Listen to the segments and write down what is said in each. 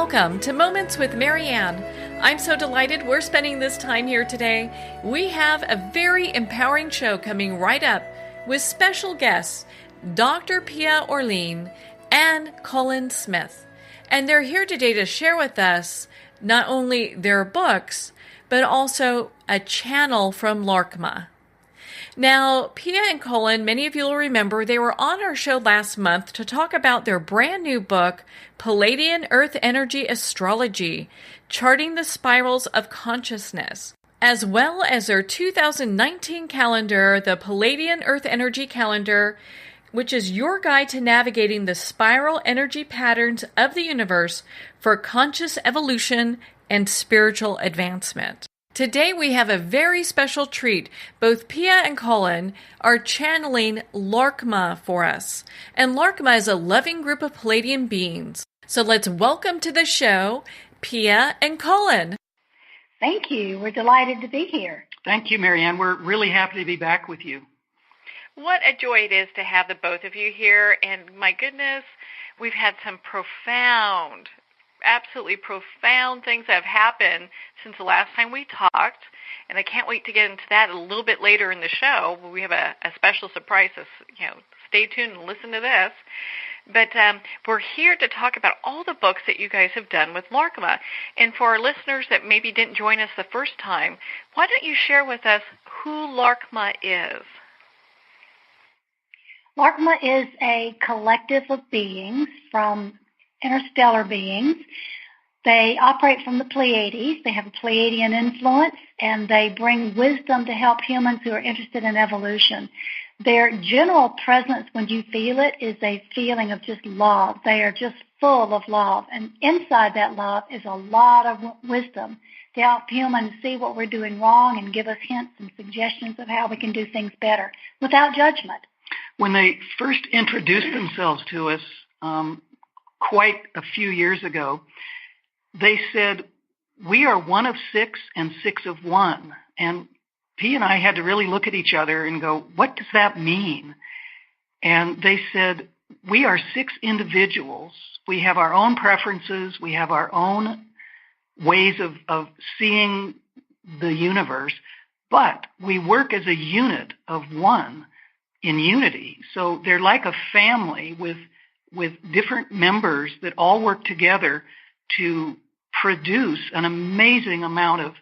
welcome to Moments with Marianne. I'm so delighted we're spending this time here today. We have a very empowering show coming right up with special guests, Dr. Pia Orleane and Cullen-Smith. And they're here today to share with us not only their books, but also a channel from Larke Ma. Now, Pia and Cullen, many of you will remember, they were on our show last month to talk about their brand new book, Palladian Earth Energy Astrology, Charting the Spirals of Consciousness, as well as their 2019 calendar, the Palladian Earth Energy Calendar, which is your guide to navigating the spiral energy patterns of the universe for conscious evolution and spiritual advancement. Today we have a very special treat. Both Pia and Cullen are channeling Larke Ma for us. And Larke Ma is a loving group of Palladian beings. So let's welcome to the show, Pia and Cullen. Thank you. We're delighted to be here. Thank you, Marianne. We're really happy to be back with you. What a joy it is to have the both of you here. And my goodness, we've had some absolutely profound things that have happened since the last time we talked, and I can't wait to get into that a little bit later in the show. We have a special surprise, so stay tuned and listen to this. But we're here to talk about all the books that you guys have done with Larke Ma. And for our listeners that maybe didn't join us the first time, why don't you share with us who Larke Ma is? Larke Ma is a collective of beings from interstellar beings. They operate from the Pleiades. They have a Pleiadian influence, and they bring wisdom to help humans who are interested in evolution. Their general presence, when you feel it, is a feeling of just love. They are just full of love, and inside that love is a lot of wisdom to help humans see what we're doing wrong and give us hints and suggestions of how we can do things better without judgment. When they first introduced themselves to us, quite a few years ago, they said, we are one of six and six of one. And P and I had to really look at each other and go, what does that mean? And they said, we are six individuals. We have our own preferences. We have our own ways of seeing the universe, but we work as a unit of one in unity. So they're like a family with different members that all work together to produce an amazing amount of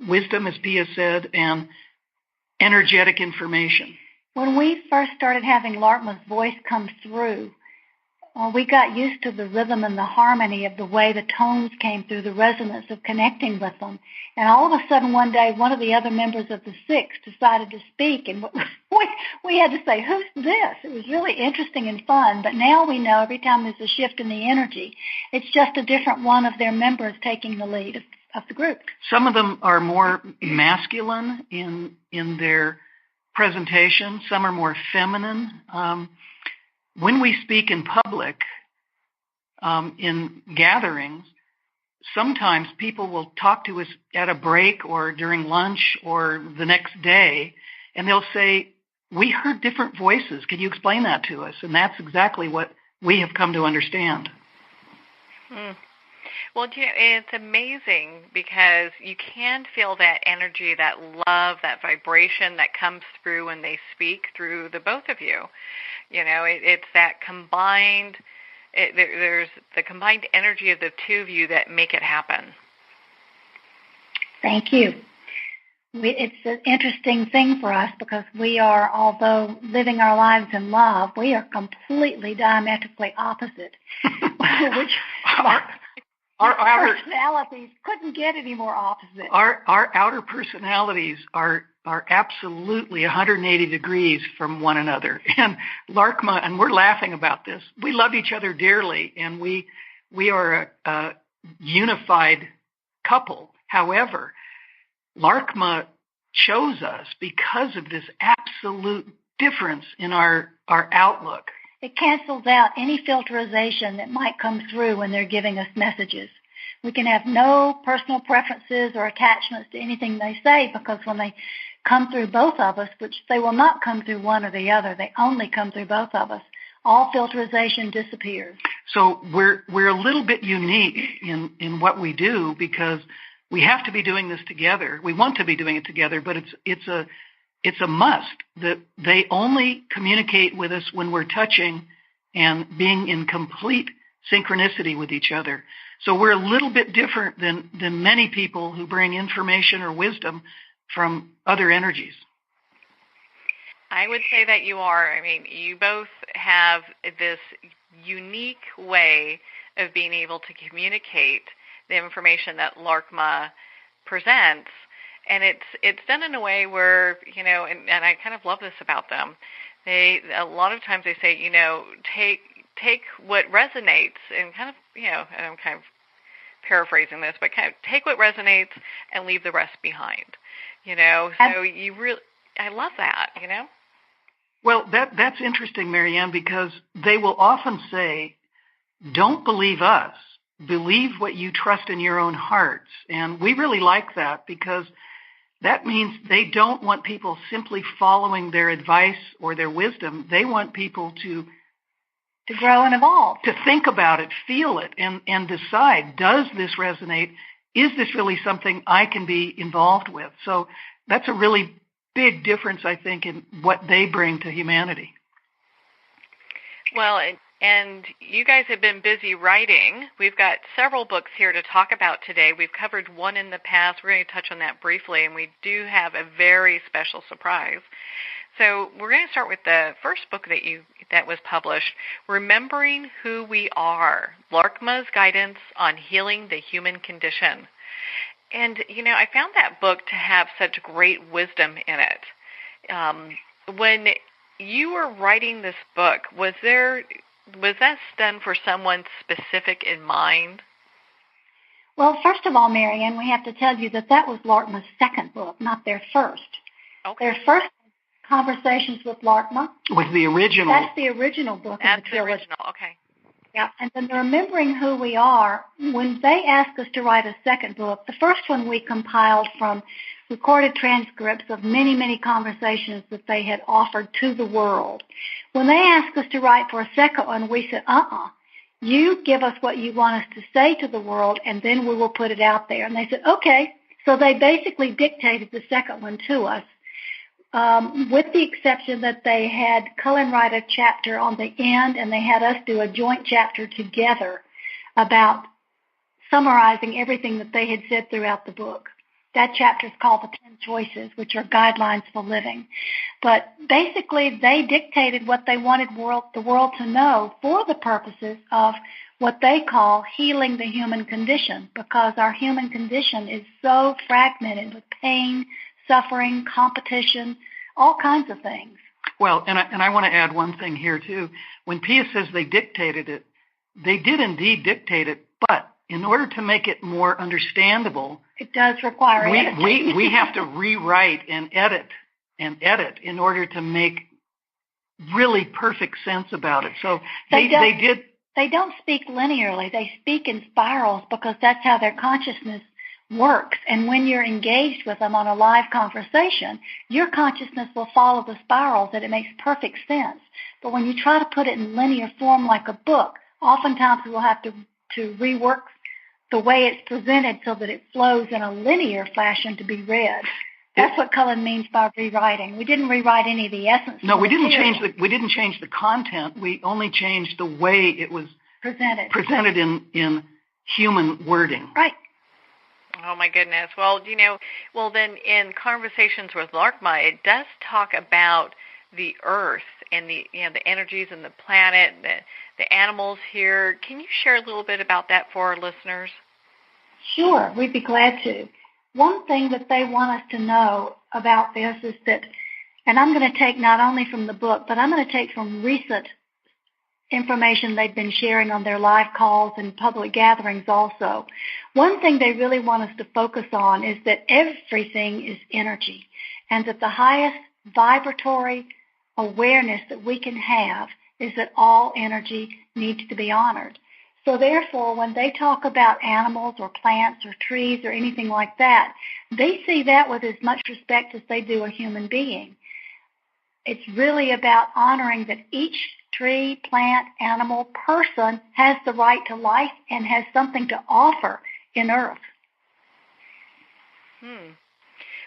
wisdom, as Pia said, and energetic information. When we first started having Larke Ma's voice come through, we got used to the rhythm and the harmony of the way the tones came through, the resonance of connecting with them. And all of a sudden one day, one of the other members of the six decided to speak, and we had to say, who's this? It was really interesting and fun, but now we know every time there's a shift in the energy, it's just a different one of their members taking the lead of the group. Some of them are more masculine in their presentation. Some are more feminine. When we speak in public, in gatherings, sometimes people will talk to us at a break or during lunch or the next day, and they'll say, we heard different voices. Can you explain that to us? And that's exactly what we have come to understand. Well, it's amazing because you can feel that energy, that love, that vibration that comes through when they speak through the both of you. It's that combined, there's the combined energy of the two of you that make it happen. Thank you. It's an interesting thing for us because we are, although living our lives in love, we are completely diametrically opposite. Which our outer personalities couldn't get any more opposite. Our outer personalities are absolutely 180 degrees from one another. And Larke Ma, and we're laughing about this, we love each other dearly, and we are a unified couple. However, Larke Ma chose us because of this absolute difference in our outlook. It cancels out any filterization that might come through when they're giving us messages. We can have no personal preferences or attachments to anything they say because when they come through both of us, which they will not come through one or the other, they only come through both of us, all filterization disappears. So we're a little bit unique in what we do because we have to be doing this together. We want to be doing it together, but it's a must that they only communicate with us when we're touching and being in complete synchronicity with each other. So we're a little bit different than many people who bring information or wisdom from other energies. I would say that you are. I mean, you both have this unique way of being able to communicate the information that Larke Ma presents, and it's done in a way where, you know, and I kind of love this about them. A lot of times they say, you know, take what resonates and kind of, you know, and I'm kind of paraphrasing this, but kind of take what resonates and leave the rest behind, you know. So I love that, you know. Well, that's interesting, Marianne, because they will often say, don't believe us, believe what you trust in your own hearts. And we really like that because that means they don't want people simply following their advice or their wisdom. They want people to grow and evolve, to think about it, feel it, and decide, does this resonate? Is this really something I can be involved with? So that's a really big difference, I think, in what they bring to humanity. Well, and you guys have been busy writing. We've got several books here to talk about today. We've covered one in the past. We're going to touch on that briefly, and we do have a very special surprise. So we're going to start with the first book that was published, Remembering Who We Are, Larke Ma's Guidance on Healing the Human Condition. And, you know, I found that book to have such great wisdom in it. When you were writing this book, was that done for someone specific in mind? Well, first of all, Marianne, we have to tell you that was Larke Ma's second book, not their first. Okay. Their first Conversations with Larke Ma was the original. That's the original book in the trilogy. Original, okay. Yeah, and then Remembering Who We Are, when they asked us to write a second book, the first one we compiled from recorded transcripts of many, many conversations that they had offered to the world. When they asked us to write for a second one, we said, you give us what you want us to say to the world, and then we will put it out there. And they said, okay. So they basically dictated the second one to us. With the exception that they had Cullen write a chapter on the end, and they had us do a joint chapter together about summarizing everything that they had said throughout the book. That chapter is called The 10 Choices, which are guidelines for living. But basically, they dictated what they wanted the world to know for the purposes of what they call healing the human condition, because our human condition is so fragmented with pain, suffering, competition, all kinds of things. Well, and I want to add one thing here, too. When Pia says they dictated it, they did indeed dictate it, but in order to make it more understandable, it does require editing. we have to rewrite and edit in order to make really perfect sense about it. So they did. They don't speak linearly. They speak in spirals because that's how their consciousness works. And when you're engaged with them on a live conversation, your consciousness will follow the spirals, and it makes perfect sense. But when you try to put it in linear form like a book, oftentimes we'll have to rework the way it's presented so that it flows in a linear fashion to be read. That's what Cullen means by rewriting. We didn't rewrite any of the essence. No, we didn't change the content. We only changed the way it was presented in human wording. Right. Oh, my goodness. Well, then in Conversations with Larke Ma, it does talk about the earth and the energies and the planet, the animals here. Can you share a little bit about that for our listeners? Sure, we'd be glad to. One thing that they want us to know about this is that, and I'm going to take not only from the book, but I'm going to take from recent information they've been sharing on their live calls and public gatherings also. One thing they really want us to focus on is that everything is energy, and that the highest vibratory awareness that we can have is that all energy needs to be honored. So therefore, when they talk about animals or plants or trees or anything like that, they see that with as much respect as they do a human being. It's really about honoring that each tree, plant, animal, person has the right to life and has something to offer in Earth.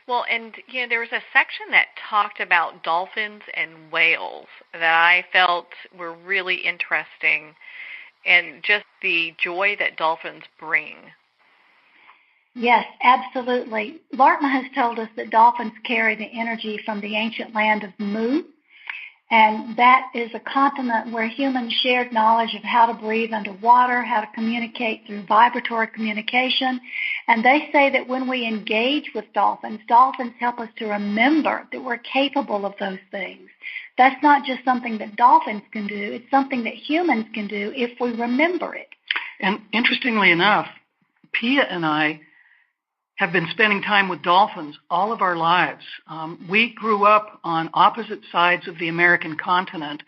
Well, and there was a section that talked about dolphins and whales that I felt were really interesting, and just the joy that dolphins bring. Yes, absolutely. Laarkmaa has told us that dolphins carry the energy from the ancient land of Mu, and that is a continent where humans shared knowledge of how to breathe underwater, how to communicate through vibratory communication. And they say that when we engage with dolphins, dolphins help us to remember that we're capable of those things. That's not just something that dolphins can do. It's something that humans can do if we remember it. And interestingly enough, Pia and I have been spending time with dolphins all of our lives. We grew up on opposite sides of the American continent,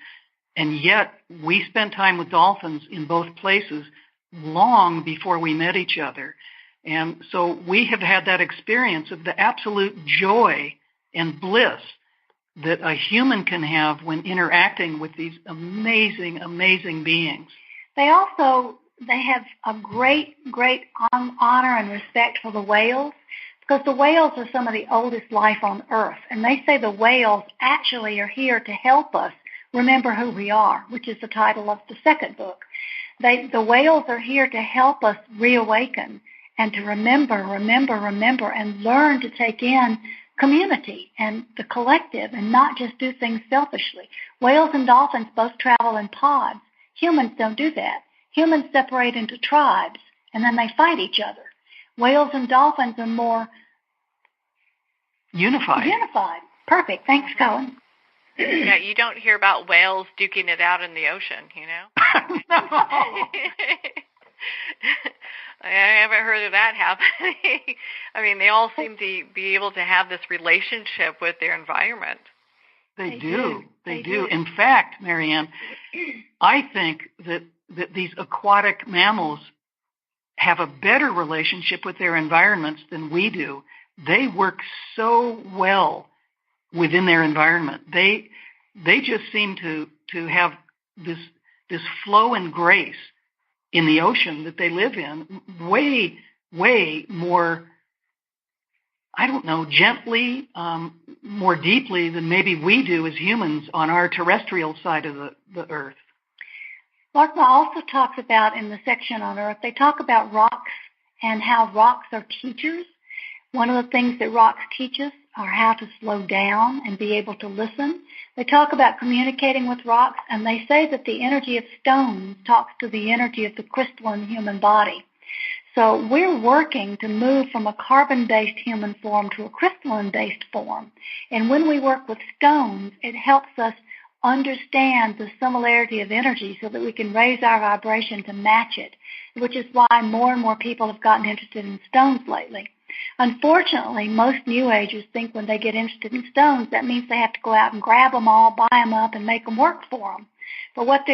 and yet we spent time with dolphins in both places long before we met each other. And so we have had that experience of the absolute joy and bliss that a human can have when interacting with these amazing, amazing beings. They have a great honor and respect for the whales, because the whales are some of the oldest life on Earth. And they say the whales actually are here to help us remember who we are, which is the title of the second book. The whales are here to help us reawaken and to remember, and learn to take in community and the collective and not just do things selfishly. Whales and dolphins both travel in pods. Humans don't do that. Humans separate into tribes, and then they fight each other. Whales and dolphins are more unified. Perfect. Thanks, Cullen. Yeah, you don't hear about whales duking it out in the ocean, No. I haven't heard of that happening. I mean, they all seem to be able to have this relationship with their environment. They do. In fact, Marianne, I think that these aquatic mammals have a better relationship with their environments than we do. They work so well within their environment. They just seem to have this flow and grace in the ocean that they live in, way more, I don't know, gently, more deeply than maybe we do as humans on our terrestrial side of the earth. Laarkmaa also talks about, in the section on Earth, they talk about rocks and how rocks are teachers. One of the things that rocks teach us are how to slow down and be able to listen. They talk about communicating with rocks, and they say that the energy of stones talks to the energy of the crystalline human body. So we're working to move from a carbon-based human form to a crystalline-based form. And when we work with stones, it helps us understand the similarity of energy so that we can raise our vibration to match it, which is why more and more people have gotten interested in stones lately. Unfortunately, most New Agers think when they get interested in stones, that means they have to go out and grab them all, buy them up, and make them work for them. But what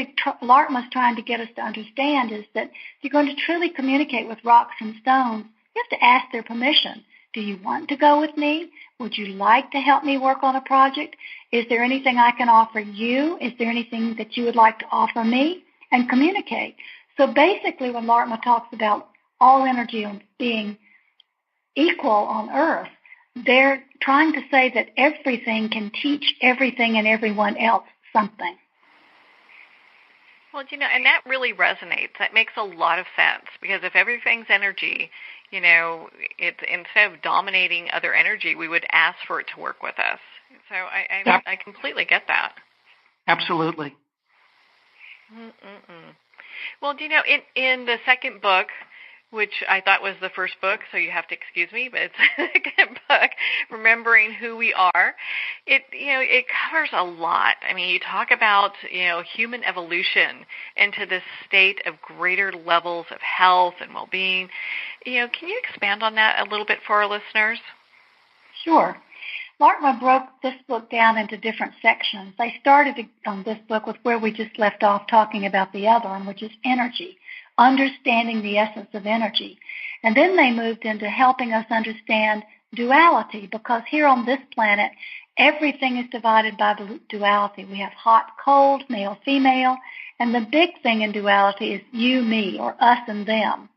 Laarkmaa's trying to get us to understand is that if you're going to truly communicate with rocks and stones, you have to ask their permission. Do you want to go with me? Would you like to help me work on a project? Is there anything I can offer you? Is there anything that you would like to offer me? And communicate. So basically when Laarkmaa talks about all energy being equal on Earth, they're trying to say that everything can teach everything and everyone else something. Well, and that really resonates. That makes a lot of sense, because if everything's energy, it's, instead of dominating other energy, we would ask for it to work with us. So I completely get that. Absolutely. Well, in the second book, which I thought was the first book, so you have to excuse me, but it's the second book, Remembering Who We Are. It covers a lot. I mean, you talk about, human evolution into this state of greater levels of health and well-being. Can you expand on that a little bit for our listeners? Sure. Laarkmaa broke this book down into different sections. They started on this book with where we just left off talking about the other one, which is energy. Understanding the essence of energy. And then they moved into helping us understand duality, because here on this planet, Everything is divided by duality. We have hot, cold, male, female, and the big thing in duality is you, me, or us and them.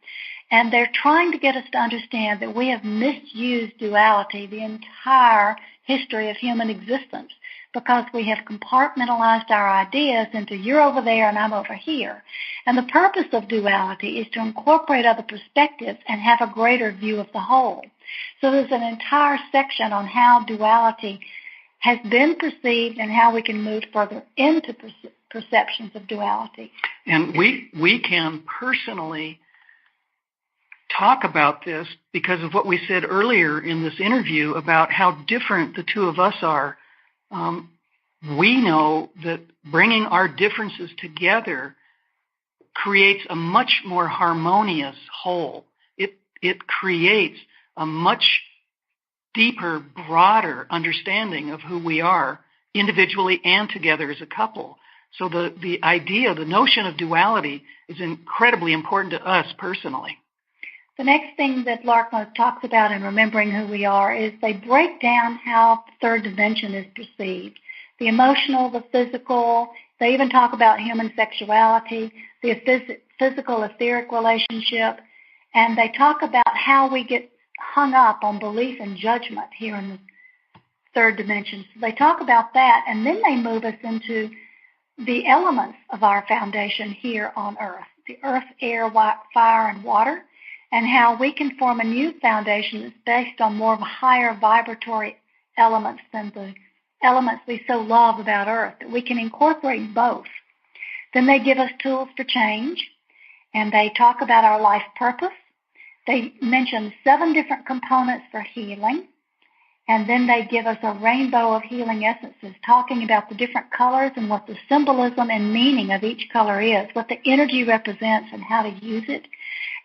And they're trying to get us to understand that we have misused duality the entire history of human existence because we have compartmentalized our ideas into you're over there and I'm over here. And the purpose of duality is to incorporate other perspectives and have a greater view of the whole. So there's an entire section on how duality has been perceived and how we can move further into perceptions of duality. And we can personally talk about this because of what we said earlier in this interview about how different the two of us are. We know that bringing our differences together creates a much more harmonious whole. It creates a much deeper, broader understanding of who we are individually and together as a couple. So the idea, the notion of duality is incredibly important to us personally. The next thing that Larke Ma talks about in remembering who we are is they break down how the third dimension is perceived. The emotional, the physical, they even talk about human sexuality, the physical etheric relationship, and they talk about how we get hung up on belief and judgment here in the third dimension. So they talk about that, and then they move us into the elements of our foundation here on Earth, the earth, air, fire, and water, and how we can form a new foundation that's based on more of a higher vibratory elements than the elements we so love about Earth, that we can incorporate both. Then they give us tools for change, and they talk about our life purpose. They mention 7 different components for healing, and then they give us a rainbow of healing essences, talking about the different colors and what the symbolism and meaning of each color is, what the energy represents and how to use it.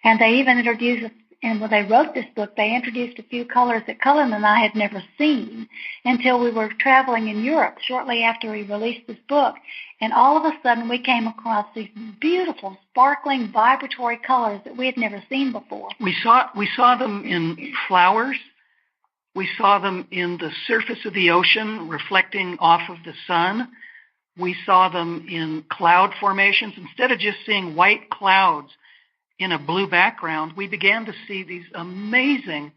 And they even introduce, and when they wrote this book, they introduced a few colors that Cullen and I had never seen until we were traveling in Europe shortly after we released this book. And all of a sudden we came across these beautiful, sparkling, vibratory colors that we had never seen before. We saw them in flowers. We saw them in the surface of the ocean reflecting off of the sun. We saw them in cloud formations. Instead of just seeing white clouds in a blue background, we began to see these amazing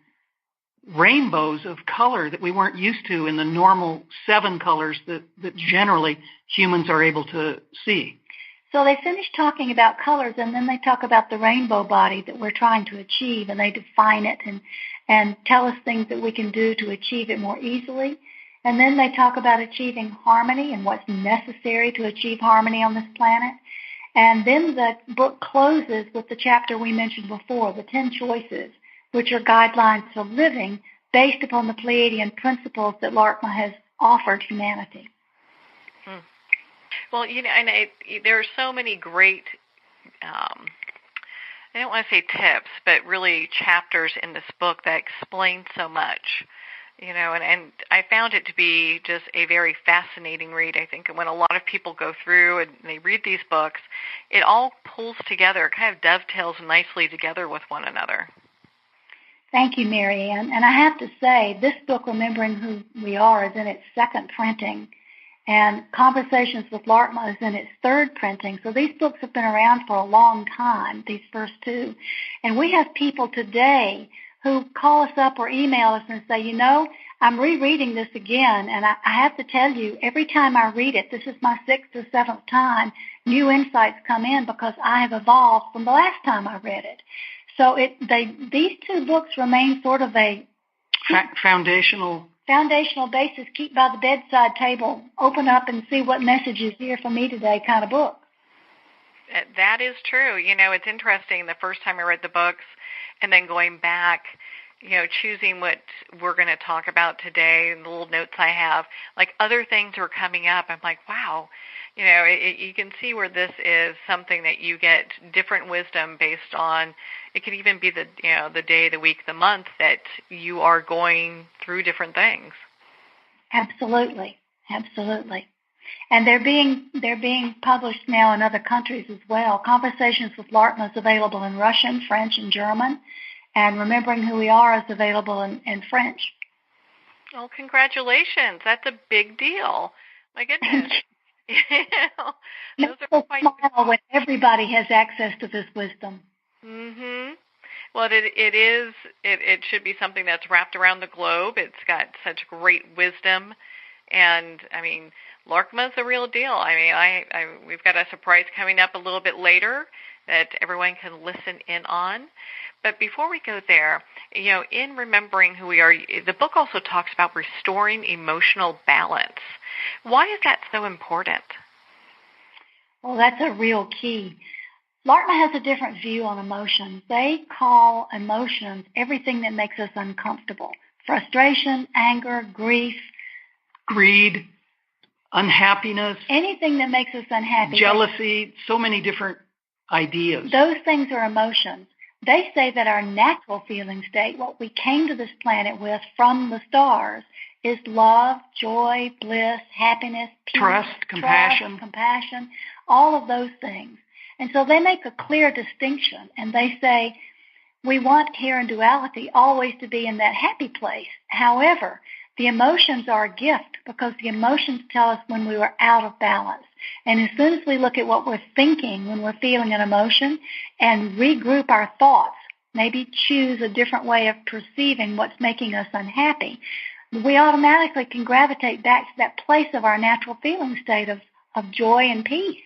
rainbows of color that we weren't used to in the normal 7 colors that generally humans are able to see. So they finish talking about colors, and then they talk about the rainbow body that we're trying to achieve, and they define it and tell us things that we can do to achieve it more easily. And then they talk about achieving harmony and what's necessary to achieve harmony on this planet. And then the book closes with the chapter we mentioned before, the 10 choices, which are guidelines for living based upon the Pleiadian principles that Larke Ma has offered humanity. Well, and there are so many great, I don't want to say tips, but really chapters in this book that explain so much. And I found it to be just a very fascinating read. I think when a lot of people go through and they read these books, it all pulls together, kind of dovetails nicely together with one another. Thank you, Marianne. And I have to say, this book, Remembering Who We Are, is in its 2nd printing, and Conversations with Larke Ma is in its 3rd printing. So these books have been around for a long time, these first 2. And we have people today who call us up or email us and say, I'm rereading this again, and I have to tell you, every time I read it, this is my 6th or 7th time, new insights come in because I have evolved from the last time I read it. So these 2 books remain sort of a foundational basis, keep by the bedside table, open up and see what message is here for me today kind of book. That is true. It's interesting, the first time I read the books and then going back, choosing what we're going to talk about today and the little notes I have, like other things are coming up. I'm like, wow, you can see where this is something that you get different wisdom based on. It could even be the day, the week, the month that you are going through different things. Absolutely. And they're being published now in other countries as well. Conversations with Larke Ma is available in Russian, French, and German. And Remembering Who We Are is available in French. Well, congratulations. That's a big deal. My goodness. Those are quite smile when everybody has access to this wisdom. Mhm. Well, it should be something that's wrapped around the globe. It's got such great wisdom, and I mean, Laarkmaa's the real deal. I mean, we've got a surprise coming up a little bit later that everyone can listen in on. But before we go there, in remembering who we are, the book also talks about restoring emotional balance. Why is that so important? Well, that's a real key. Laarkmaa has a different view on emotions. They call emotions everything that makes us uncomfortable. Frustration, anger, grief. Greed, unhappiness. Anything that makes us unhappy. Jealousy, so many different ideas. Those things are emotions. They say that our natural feeling state, what we came to this planet with from the stars, is love, joy, bliss, happiness, peace, trust, compassion, all of those things. And so they make a clear distinction, and they say we want here in duality always to be in that happy place. However, the emotions are a gift because the emotions tell us when we were out of balance. And as soon as we look at what we're thinking when we're feeling an emotion and regroup our thoughts, maybe choose a different way of perceiving what's making us unhappy, we automatically can gravitate back to that place of our natural feeling state of joy and peace.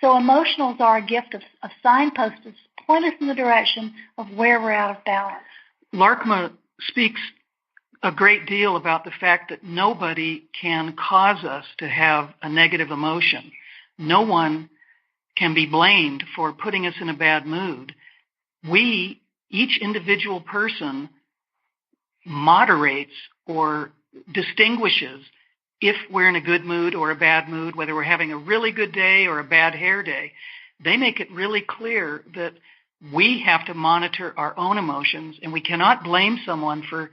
So emotionals are a gift of signposts that point us in the direction of where we're out of balance. Larke speaks a great deal about the fact that nobody can cause us to have a negative emotion. No one can be blamed for putting us in a bad mood. We, each individual person, moderates or distinguishes if we're in a good mood or a bad mood, whether we're having a really good day or a bad hair day. They make it really clear that we have to monitor our own emotions, and we cannot blame someone for,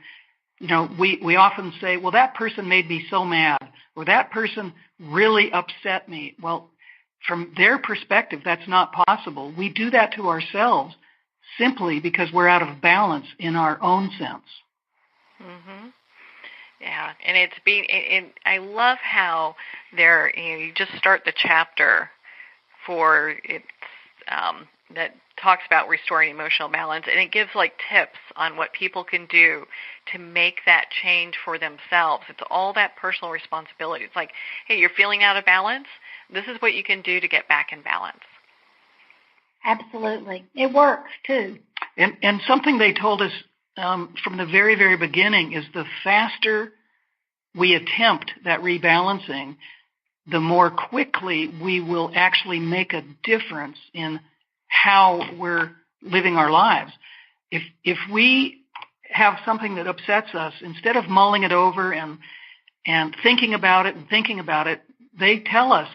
we often say, well, that person made me so mad, or that person really upset me. Well, from their perspective, that's not possible. We do that to ourselves simply because we're out of balance in our own sense. Mm-hmm. Yeah, and I love how you just start the chapter for that talks about restoring emotional balance, and it gives tips on what people can do to make that change for themselves. It's all that personal responsibility. It's like, hey, you're feeling out of balance. This is what you can do to get back in balance. Absolutely. It works, too. And something they told us from the very, very beginning is the faster we attempt that rebalancing, the more quickly we will actually make a difference in how we're living our lives. If we have something that upsets us, instead of mulling it over and thinking about it, they tell us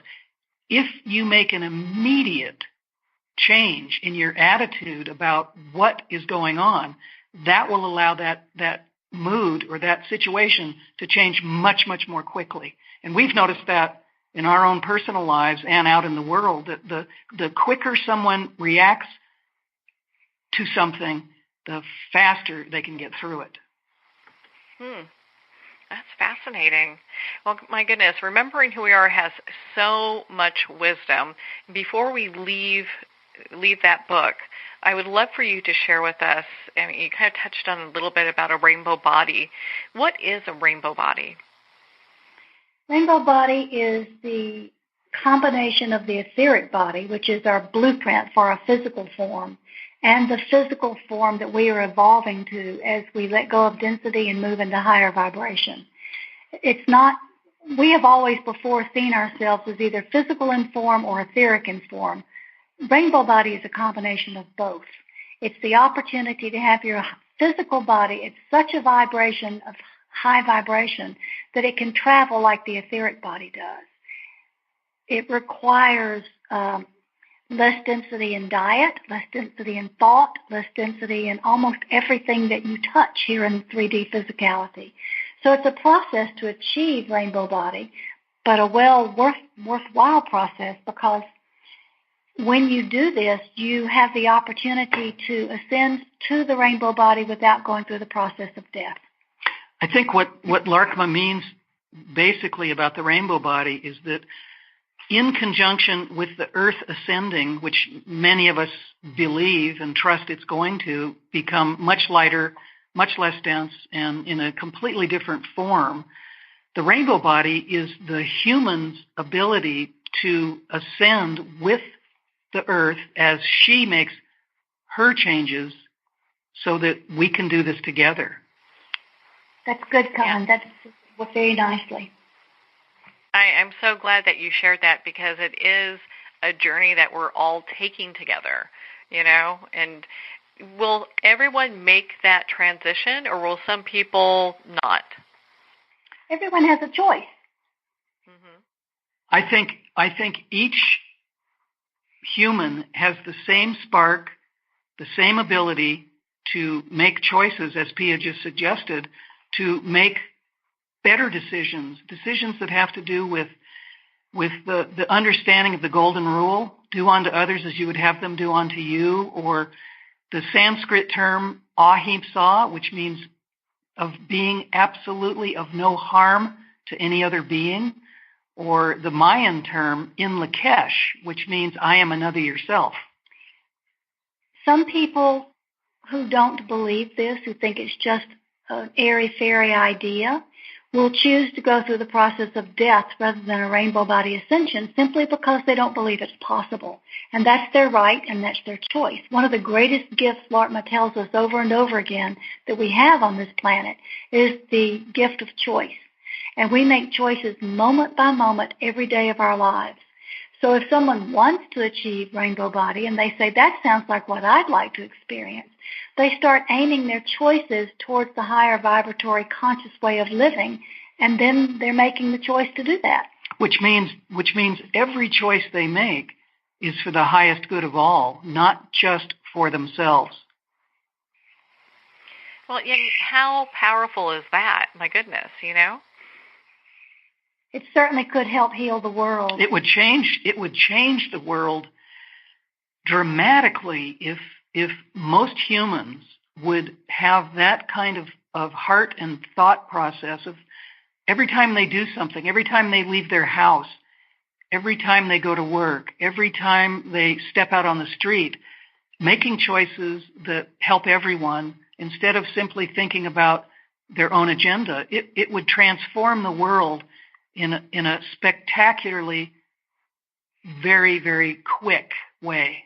if you make an immediate change in your attitude about what is going on, that will allow that mood or that situation to change much, much more quickly. And we've noticed that in our own personal lives and out in the world, that the quicker someone reacts to something, the faster they can get through it. That's fascinating. Well, my goodness, remembering who we are has so much wisdom. Before we leave that book, I would love for you to share with us, you kind of touched on a little bit about a rainbow body. What is a rainbow body? Rainbow body is the combination of the etheric body, which is our blueprint for our physical form, and the physical form that we are evolving to as we let go of density and move into higher vibration. We have always before seen ourselves as either physical in form or etheric in form. Rainbow body is a combination of both. It's the opportunity to have your physical body. It's such a vibration of high vibration that it can travel like the etheric body does. It requires less density in diet, less density in thought, less density in almost everything that you touch here in 3D physicality. So it's a process to achieve rainbow body, but a worthwhile process, because when you do this, you have the opportunity to ascend to the rainbow body without going through the process of death. I think what Larke Ma means basically about the rainbow body is that in conjunction with the Earth ascending, which many of us believe and trust it's going to become much lighter, much less dense, and in a completely different form, the rainbow body is the human's ability to ascend with the Earth as she makes her changes so that we can do this together. That's good, Cullen. That's very nicely. I'm so glad that you shared that, because it is a journey that we're all taking together, and will everyone make that transition, or will some people not? Everyone has a choice. Mm-hmm. I think each human has the same spark, the same ability to make choices, as Pia just suggested, to make better decisions that have to do with the understanding of the golden rule, do unto others as you would have them do unto you, or the Sanskrit term ahimsa, which means of being absolutely of no harm to any other being, or the Mayan term in Lakesh, which means I am another yourself. Some people who don't believe this, who think it's just an airy-fairy idea, will choose to go through the process of death rather than a rainbow body ascension simply because they don't believe it's possible. And that's their right and that's their choice. One of the greatest gifts Larke Ma tells us over and over again that we have on this planet is the gift of choice. And we make choices moment by moment every day of our lives. So if someone wants to achieve rainbow body and they say, that sounds like what I'd like to experience, they start aiming their choices towards the higher vibratory conscious way of living, and then they're making the choice to do that. Which means every choice they make is for the highest good of all, not just for themselves. Well, how powerful is that? My goodness, It certainly could help heal the world. It would change the world dramatically if most humans would have that kind of heart and thought process of every time they do something, every time they leave their house, every time they go to work, every time they step out on the street, making choices that help everyone instead of simply thinking about their own agenda. It would transform the world in a spectacularly, very, very quick way.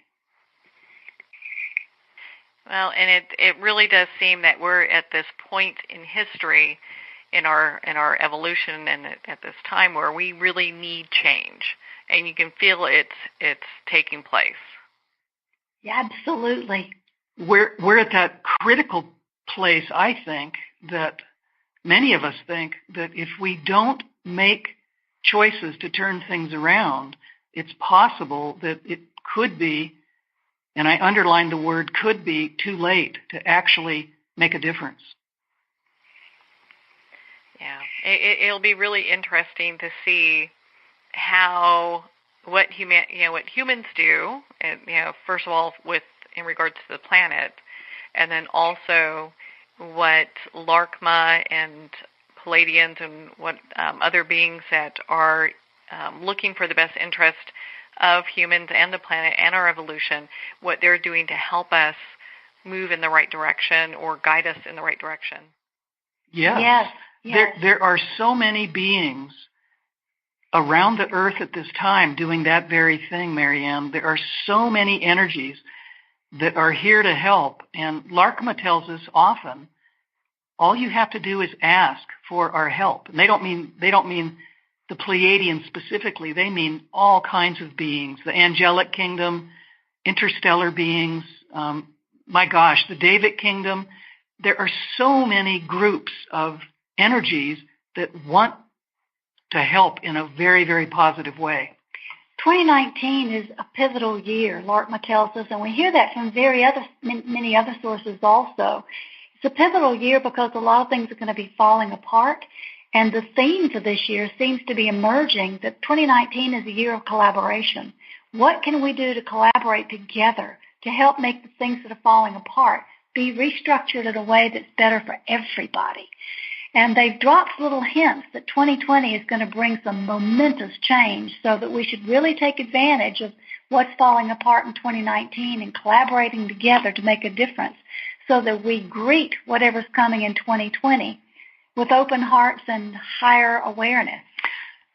Well, and it really does seem that we're at this point in history, in our evolution, and at this time where we really need change, and you can feel it's taking place. Yeah, absolutely. We're at that critical place, I think, that many of us think that if we don't make choices to turn things around, it's possible that it could be, and I underline the word could be, too late to actually make a difference. Yeah, it'll be really interesting to see what humans do, and first of all in regards to the planet, and then also what Larke Ma and Pleiadians and what other beings that are looking for the best interest of humans and the planet and our evolution, what they're doing to help us move in the right direction or guide us in the right direction. Yes. There are so many beings around the earth at this time doing that very thing, Marianne. There are so many energies that are here to help. And Larke Ma tells us often, all you have to do is ask for our help. And they don't mean the Pleiadians specifically. They mean all kinds of beings, the angelic kingdom, interstellar beings, the Davic kingdom. There are so many groups of energies that want to help in a very, very positive way. 2019 is a pivotal year, Larke Ma tells us, and we hear that from many other sources also. It's a pivotal year because a lot of things are going to be falling apart, and the theme for this year seems to be emerging that 2019 is a year of collaboration. What can we do to collaborate together to help make the things that are falling apart be restructured in a way that's better for everybody? And they've dropped little hints that 2020 is going to bring some momentous change, so that we should really take advantage of what's falling apart in 2019 and collaborating together to make a difference, so that we greet whatever's coming in 2020 with open hearts and higher awareness.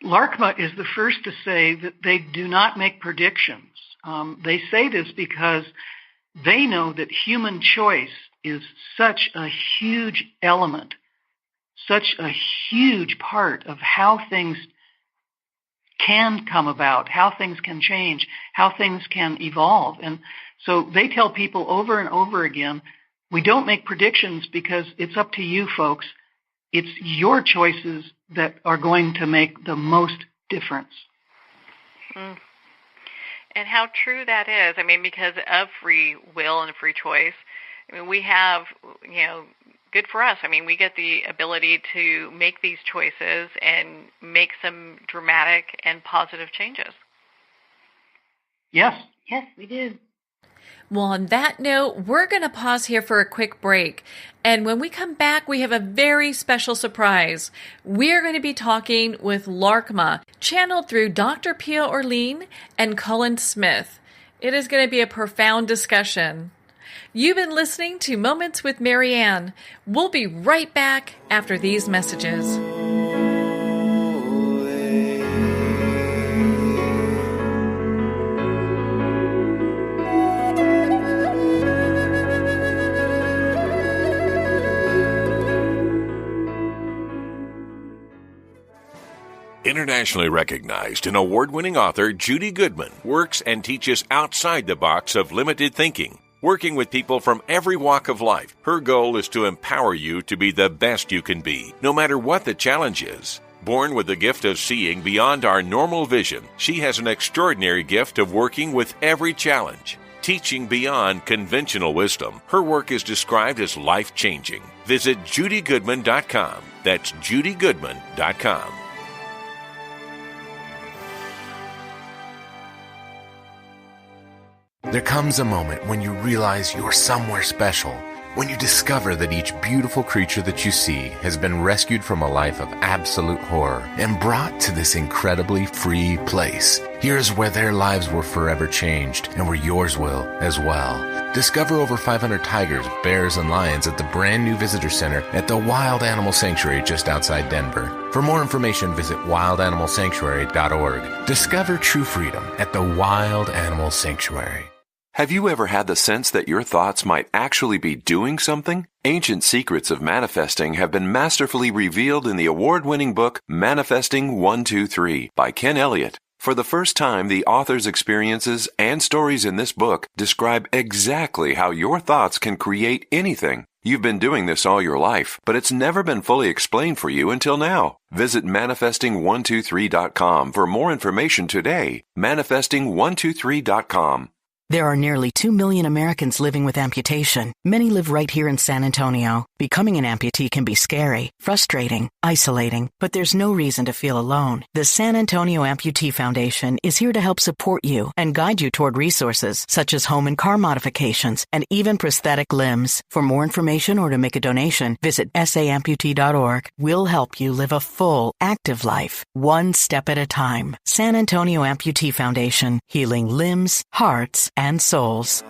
Larke Ma is the first to say that they do not make predictions. They say this because they know that human choice is such a huge element, such a huge part of how things can come about, how things can change, how things can evolve. And so they tell people over and over again, we don't make predictions because it's up to you folks. It's your choices that are going to make the most difference. Mm. And how true that is. I mean, because of free will and free choice, I mean, we have, good for us. I mean, we get the ability to make these choices and make some dramatic and positive changes. Yes. Yes, we do. Well, on that note, we're going to pause here for a quick break. And when we come back, we have a very special surprise. We're going to be talking with Larke Ma, channeled through Dr. Pia Orleane and Cullen-Smith. It is going to be a profound discussion. You've been listening to Moments with Marianne. We'll be right back after these messages. Internationally recognized and award-winning author Judy Goodman works and teaches outside the box of limited thinking. Working with people from every walk of life, her goal is to empower you to be the best you can be, no matter what the challenge is. Born with the gift of seeing beyond our normal vision, she has an extraordinary gift of working with every challenge. Teaching beyond conventional wisdom, her work is described as life-changing. Visit judygoodman.com. That's judygoodman.com. There comes a moment when you realize you're somewhere special, when you discover that each beautiful creature that you see has been rescued from a life of absolute horror and brought to this incredibly free place. Here's where their lives were forever changed, and where yours will as well. Discover over 500 tigers, bears, and lions at the brand new visitor center at the Wild Animal Sanctuary just outside Denver. For more information, visit wildanimalsanctuary.org. Discover true freedom at the Wild Animal Sanctuary. Have you ever had the sense that your thoughts might actually be doing something? Ancient secrets of manifesting have been masterfully revealed in the award-winning book Manifesting 123 by Ken Elliott. For the first time, the author's experiences and stories in this book describe exactly how your thoughts can create anything. You've been doing this all your life, but it's never been fully explained for you until now. Visit manifesting123.com for more information today. Manifesting123.com. There are nearly 2 million Americans living with amputation. Many live right here in San Antonio. Becoming an amputee can be scary, frustrating, isolating, but there's no reason to feel alone. The San Antonio Amputee Foundation is here to help support you and guide you toward resources such as home and car modifications and even prosthetic limbs. For more information or to make a donation, visit saamputee.org. We'll help you live a full, active life, one step at a time. San Antonio Amputee Foundation, healing limbs, hearts, and souls.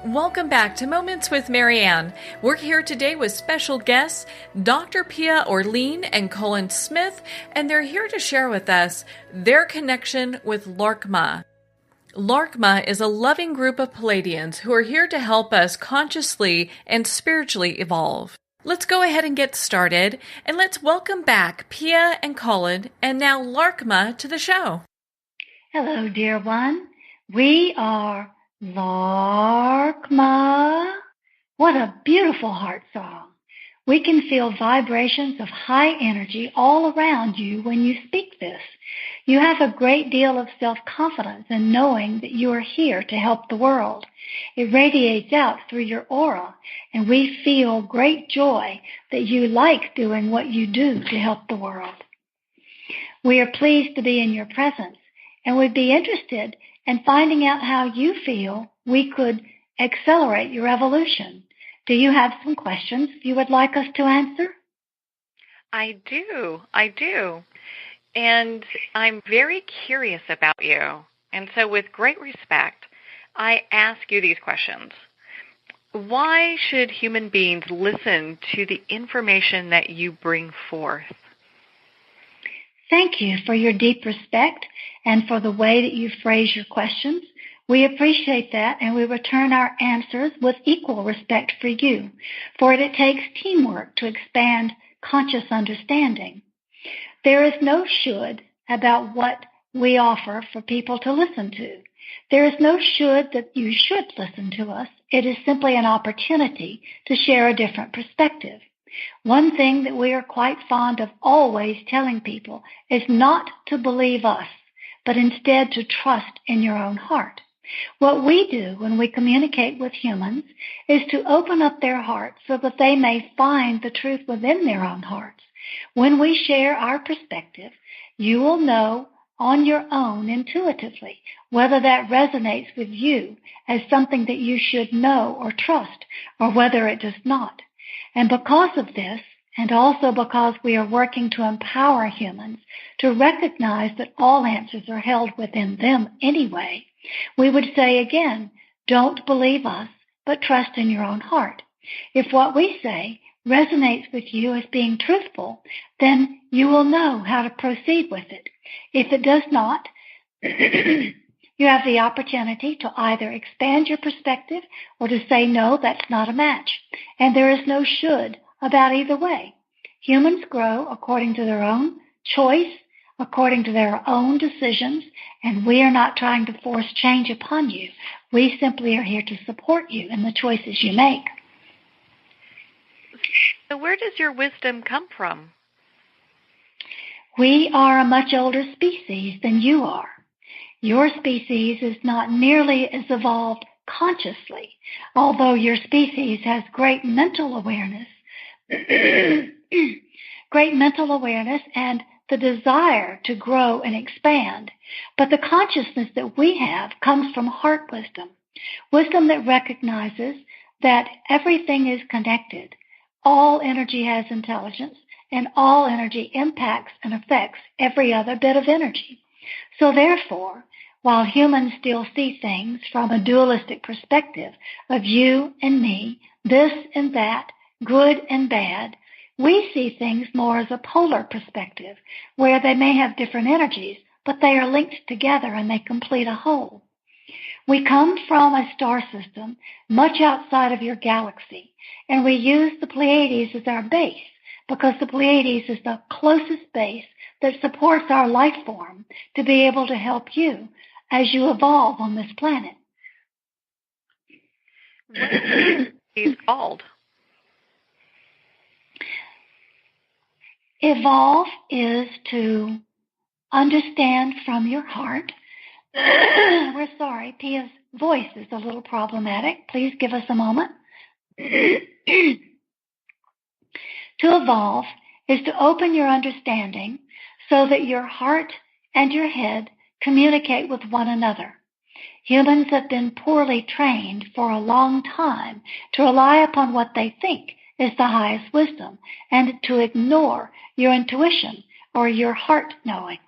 Welcome back to Moments with Marianne. We're here today with special guests, Dr. Pia Orleane and Cullen-Smith, and they're here to share with us their connection with Larke Ma. Larke Ma is a loving group of Pleiadians who are here to help us consciously and spiritually evolve. Let's go ahead and get started, and let's welcome back Pia and Cullen, and now Larke Ma, to the show. Hello, dear one. We are Larke Ma. What a beautiful heart song. We can feel vibrations of high energy all around you when you speak this. You have a great deal of self-confidence in knowing that you are here to help the world. It radiates out through your aura, and we feel great joy that you like doing what you do to help the world. We are pleased to be in your presence, and would be interested in finding out how you feel we could accelerate your evolution. Do you have some questions you would like us to answer? I do. And I'm very curious about you. And so with great respect, I ask you these questions. Why should human beings listen to the information that you bring forth? Thank you for your deep respect and for the way that you phrase your questions. We appreciate that, and we return our answers with equal respect for you, for it takes teamwork to expand conscious understanding. There is no should about what we offer for people to listen to. There is no should that you should listen to us. It is simply an opportunity to share a different perspective. One thing that we are quite fond of always telling people is not to believe us, but instead to trust in your own heart. What we do when we communicate with humans is to open up their hearts so that they may find the truth within their own hearts. When we share our perspective, you will know on your own intuitively whether that resonates with you as something that you should know or trust, or whether it does not. And because of this, and also because we are working to empower humans to recognize that all answers are held within them anyway, we would say again, don't believe us, but trust in your own heart. If what we say resonates with you as being truthful, then you will know how to proceed with it. If it does not, you have the opportunity to either expand your perspective or to say, no, that's not a match. And there is no should about either way. Humans grow according to their own choice, according to their own decisions, and we are not trying to force change upon you. We simply are here to support you in the choices you make. So where does your wisdom come from? We are a much older species than you are. Your species is not nearly as evolved consciously, although your species has great mental awareness, and the desire to grow and expand. But the consciousness that we have comes from heart wisdom, wisdom that recognizes that everything is connected. All energy has intelligence, and all energy impacts and affects every other bit of energy. So therefore, while humans still see things from a dualistic perspective of you and me, this and that, good and bad, we see things more as a polar perspective, where they may have different energies, but they are linked together and they complete a whole. We come from a star system much outside of your galaxy, and we use the Pleiades as our base, because the Pleiades is the closest base that supports our life form to be able to help you as you evolve on this planet. What is called? Evolve is to understand from your heart. We're sorry, Pia's voice is a little problematic. Please give us a moment. To evolve is to open your understanding so that your heart and your head communicate with one another. Humans have been poorly trained for a long time to rely upon what they think is the highest wisdom and to ignore your intuition or your heart knowing.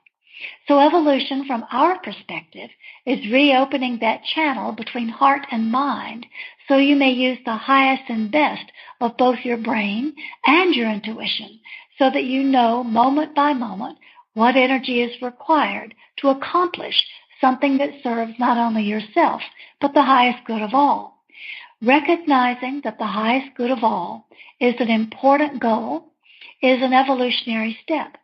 So evolution from our perspective is reopening that channel between heart and mind so you may use the highest and best of both your brain and your intuition so that you know moment by moment what energy is required to accomplish something that serves not only yourself but the highest good of all. Recognizing that the highest good of all is an important goal is an evolutionary step.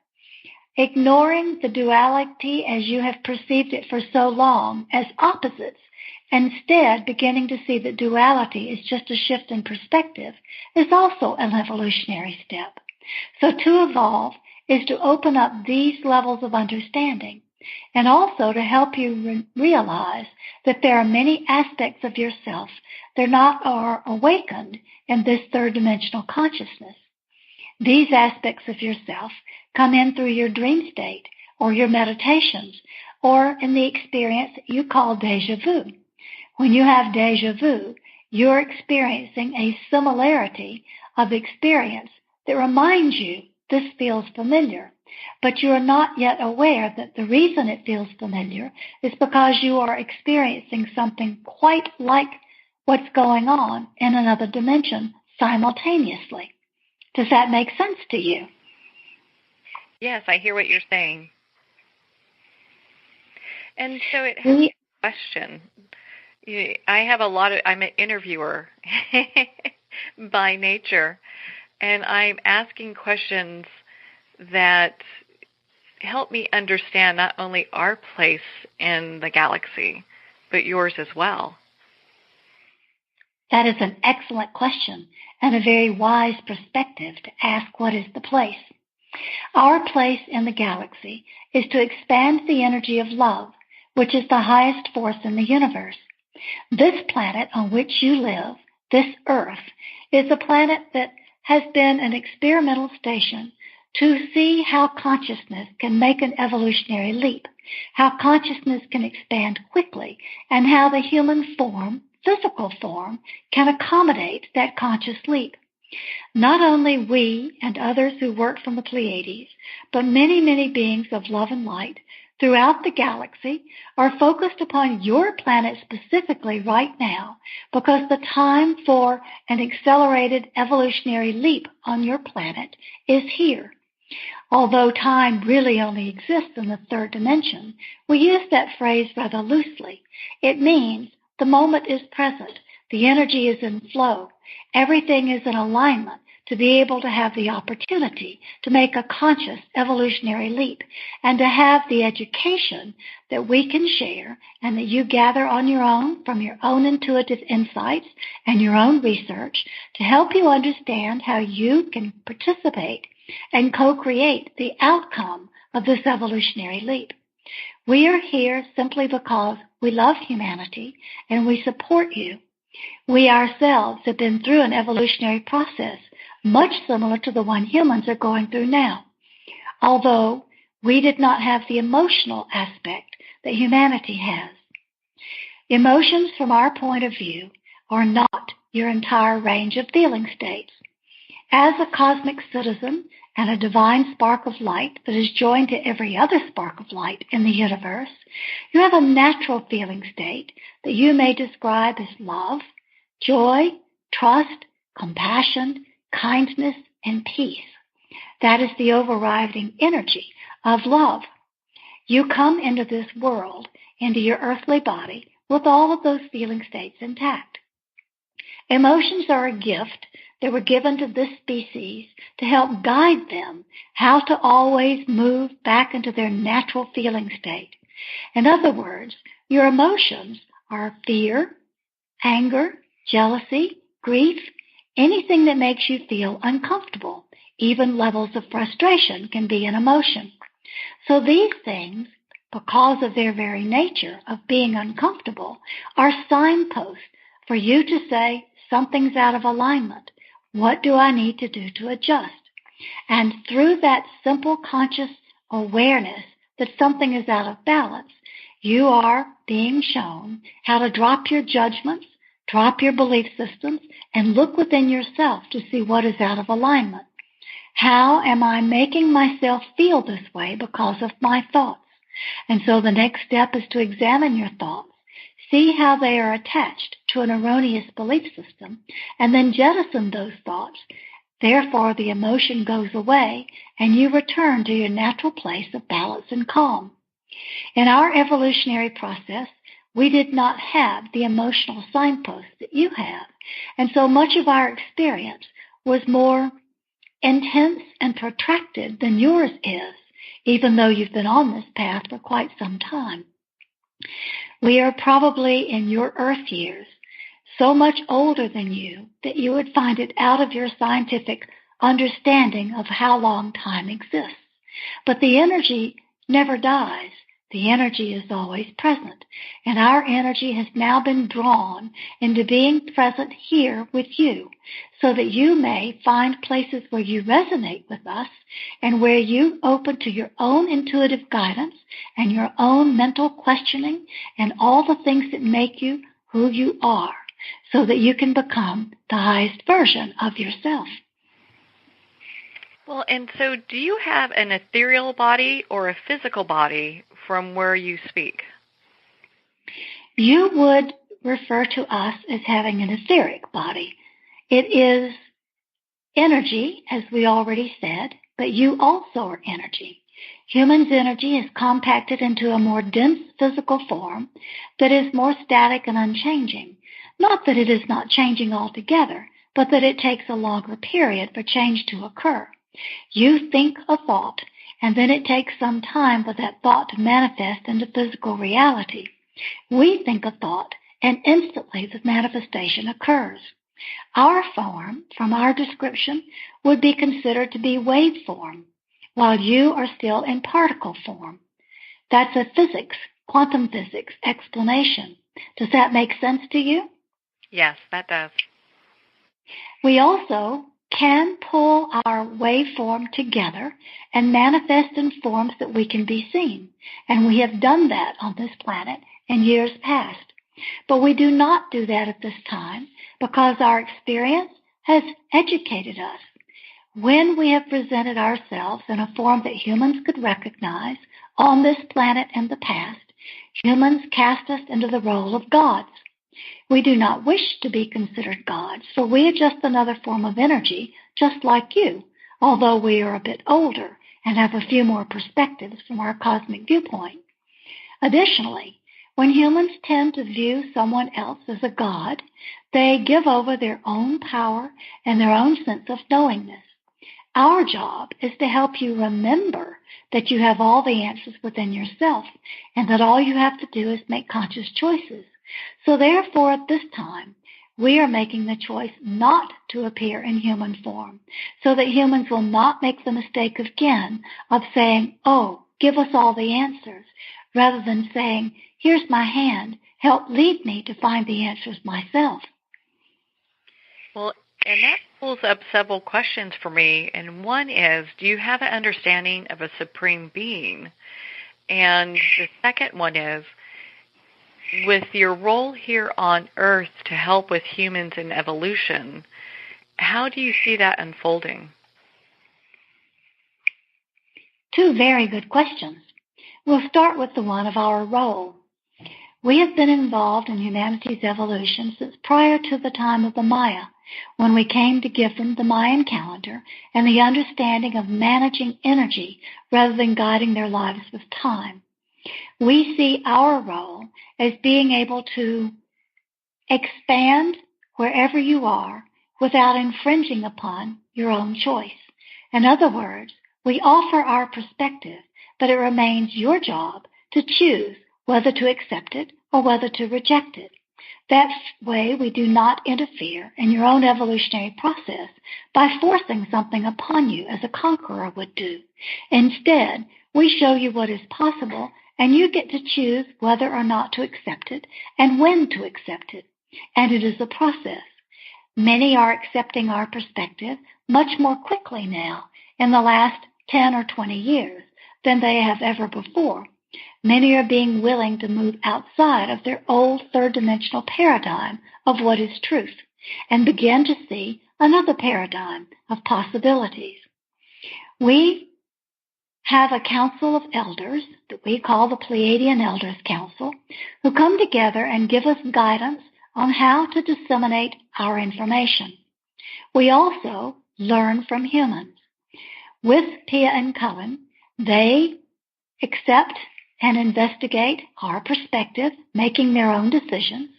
ignoring the duality as you have perceived it for so long as opposites, instead beginning to see that duality is just a shift in perspective, is also an evolutionary step. So to evolve is to open up these levels of understanding, and also to help you realize that there are many aspects of yourself that are awakened in this third-dimensional consciousness. These aspects of yourself come in through your dream state or your meditations or in the experience you call deja vu. When you have deja vu, you're experiencing a similarity of experience that reminds you this feels familiar, but you are not yet aware that the reason it feels familiar is because you are experiencing something quite like what's going on in another dimension simultaneously. Does that make sense to you? Yes, I hear what you're saying. And so it has a question. I'm an interviewer by nature, and I'm asking questions that help me understand not only our place in the galaxy, but yours as well. That is an excellent question and a very wise perspective to ask what is the place. Our place in the galaxy is to expand the energy of love, which is the highest force in the universe. This planet on which you live, this Earth, is a planet that has been an experimental station to see how consciousness can make an evolutionary leap, how consciousness can expand quickly, and how the human form, physical form, can accommodate that conscious leap. Not only we and others who work from the Pleiades, but many, many beings of love and light throughout the galaxy are focused upon your planet specifically right now because the time for an accelerated evolutionary leap on your planet is here. Although time really only exists in the third dimension, we use that phrase rather loosely. It means the moment is present, the energy is in flow, everything is in alignment to be able to have the opportunity to make a conscious evolutionary leap and to have the education that we can share and that you gather on your own from your own intuitive insights and your own research to help you understand how you can participate and co-create the outcome of this evolutionary leap. We are here simply because we love humanity and we support you. We ourselves have been through an evolutionary process much similar to the one humans are going through now, although we did not have the emotional aspect that humanity has. Emotions, from our point of view, are not your entire range of feeling states. As a cosmic citizen and a divine spark of light that is joined to every other spark of light in the universe, you have a natural feeling state that you may describe as love, joy, trust, compassion, kindness, and peace. That is the overriding energy of love. You come into this world, into your earthly body, with all of those feeling states intact. Emotions are a gift that were given to this species to help guide them how to always move back into their natural feeling state. In other words, your emotions are fear, anger, jealousy, grief, anything that makes you feel uncomfortable. Even levels of frustration can be an emotion. So these things, because of their very nature of being uncomfortable, are signposts for you to say something's out of alignment. What do I need to do to adjust? And through that simple conscious awareness that something is out of balance, you are being shown how to drop your judgments, drop your belief systems, and look within yourself to see what is out of alignment. How am I making myself feel this way because of my thoughts? And so the next step is to examine your thoughts, see how they are attached to an erroneous belief system, and then jettison those thoughts. Therefore, the emotion goes away, and you return to your natural place of balance and calm. In our evolutionary process, we did not have the emotional signposts that you have, and so much of our experience was more intense and protracted than yours is. even though you've been on this path for quite some time. We are probably in your Earth years so much older than you that you would find it out of your scientific understanding of how long time exists. But the energy never dies. The energy is always present, and our energy has now been drawn into being present here with you, so that you may find places where you resonate with us and where you open to your own intuitive guidance and your own mental questioning and all the things that make you who you are, so that you can become the highest version of yourself. Well, and so do you have an ethereal body or a physical body from where you speak? You would refer to us as having an etheric body. It is energy, as we already said, but you also are energy. Human's energy is compacted into a more dense physical form that is more static and unchanging. Not that it is not changing altogether, but that it takes a longer period for change to occur. You think a thought, and then it takes some time for that thought to manifest into physical reality. We think a thought, and instantly the manifestation occurs. Our form, from our description, would be considered to be wave form, while you are still in particle form. That's a physics, quantum physics explanation. Does that make sense to you? Yes, that does. We also can pull our waveform together and manifest in forms that we can be seen. And we have done that on this planet in years past. But we do not do that at this time because our experience has educated us. When we have presented ourselves in a form that humans could recognize on this planet in the past, humans cast us into the role of gods. We do not wish to be considered gods, so we are just another form of energy, just like you, although we are a bit older and have a few more perspectives from our cosmic viewpoint. Additionally, when humans tend to view someone else as a god, they give over their own power and their own sense of knowingness. Our job is to help you remember that you have all the answers within yourself and that all you have to do is make conscious choices. So therefore, at this time, we are making the choice not to appear in human form, so that humans will not make the mistake again of saying, oh, give us all the answers, rather than saying, here's my hand, help lead me to find the answers myself. Well, and that pulls up several questions for me, and one is, do you have an understanding of a supreme being? And the second one is, with your role here on Earth to help with humans in evolution, how do you see that unfolding? Two very good questions. We'll start with the one of our role. We have been involved in humanity's evolution since prior to the time of the Maya, when we came to give them the Mayan calendar and the understanding of managing energy rather than guiding their lives with time. We see our role as being able to expand wherever you are without infringing upon your own choice. In other words, we offer our perspective, but it remains your job to choose whether to accept it or whether to reject it. That way, we do not interfere in your own evolutionary process by forcing something upon you as a conqueror would do. Instead, we show you what is possible, and you get to choose whether or not to accept it and when to accept it. And it is a process. Many are accepting our perspective much more quickly now in the last 10 or 20 years than they have ever before. Many are being willing to move outside of their old third-dimensional paradigm of what is truth and begin to see another paradigm of possibilities. We have a council of elders that we call the Pleiadian Elders Council, who come together and give us guidance on how to disseminate our information. We also learn from humans. With Pia and Cullen, they accept and investigate our perspective, making their own decisions,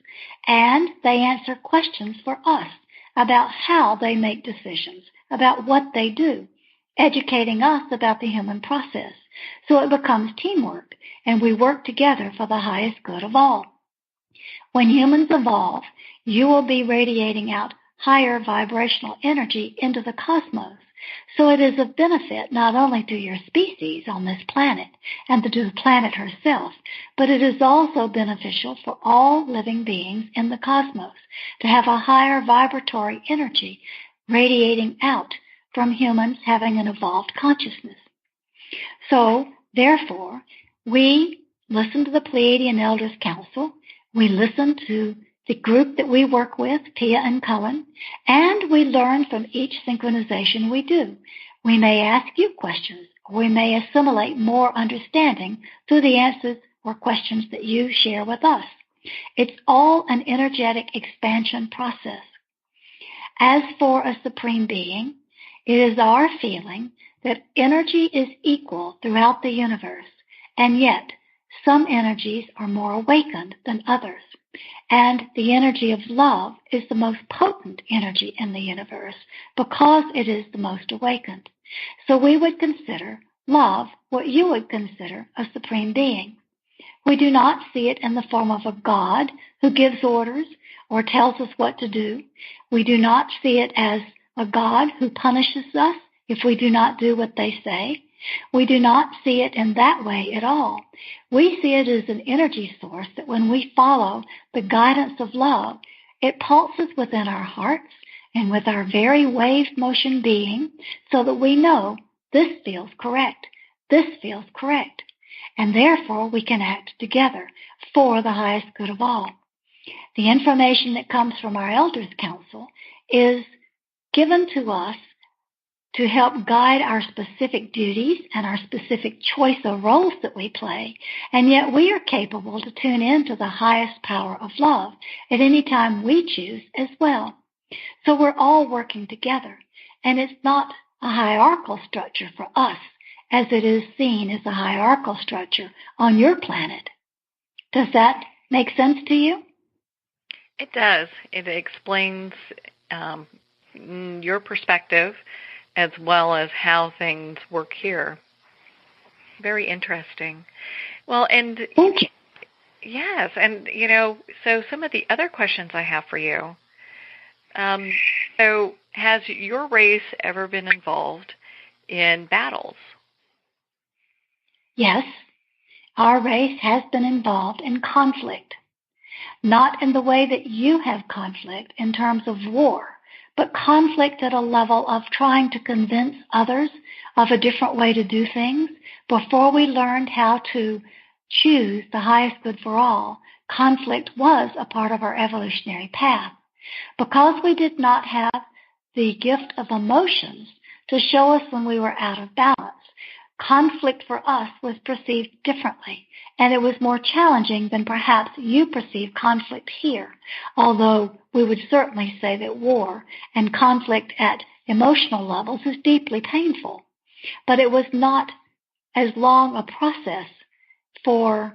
and they answer questions for us about how they make decisions, about what they do, educating us about the human process. So it becomes teamwork, and we work together for the highest good of all. When humans evolve, you will be radiating out higher vibrational energy into the cosmos. So it is of benefit not only to your species on this planet and to the planet herself, but it is also beneficial for all living beings in the cosmos to have a higher vibratory energy radiating out from humans having an evolved consciousness. So, therefore, we listen to the Pleiadian Elders Council, we listen to the group that we work with, Pia and Cullen, and we learn from each synchronization we do. We may ask you questions, or we may assimilate more understanding through the answers or questions that you share with us. It's all an energetic expansion process. As for a supreme being, it is our feeling that energy is equal throughout the universe, and yet some energies are more awakened than others. And the energy of love is the most potent energy in the universe because it is the most awakened. So we would consider love what you would consider a supreme being. We do not see it in the form of a God who gives orders or tells us what to do. We do not see it as a God who punishes us if we do not do what they say. We do not see it in that way at all. We see it as an energy source that when we follow the guidance of love, it pulses within our hearts and with our very wave motion being so that we know this feels correct, this feels correct, and therefore we can act together for the highest good of all. The information that comes from our Elders Council is given to us to help guide our specific duties and our specific choice of roles that we play, and yet we are capable to tune in to the highest power of love at any time we choose as well. So we're all working together, and it's not a hierarchical structure for us as it is seen as a hierarchical structure on your planet. Does that make sense to you? It does. It explains your perspective as well as how things work here. Very interesting. Well, and thank you. Yes, and so some of the other questions I have for you. So has your race ever been involved in battles? Yes, our race has been involved in conflict. Not in the way that you have conflict in terms of war, but conflict at a level of trying to convince others of a different way to do things. Before we learned how to choose the highest good for all, conflict was a part of our evolutionary path. Because we did not have the gift of emotions to show us when we were out of balance, conflict for us was perceived differently, and it was more challenging than perhaps you perceive conflict here, although we would certainly say that war and conflict at emotional levels is deeply painful. But it was not as long a process for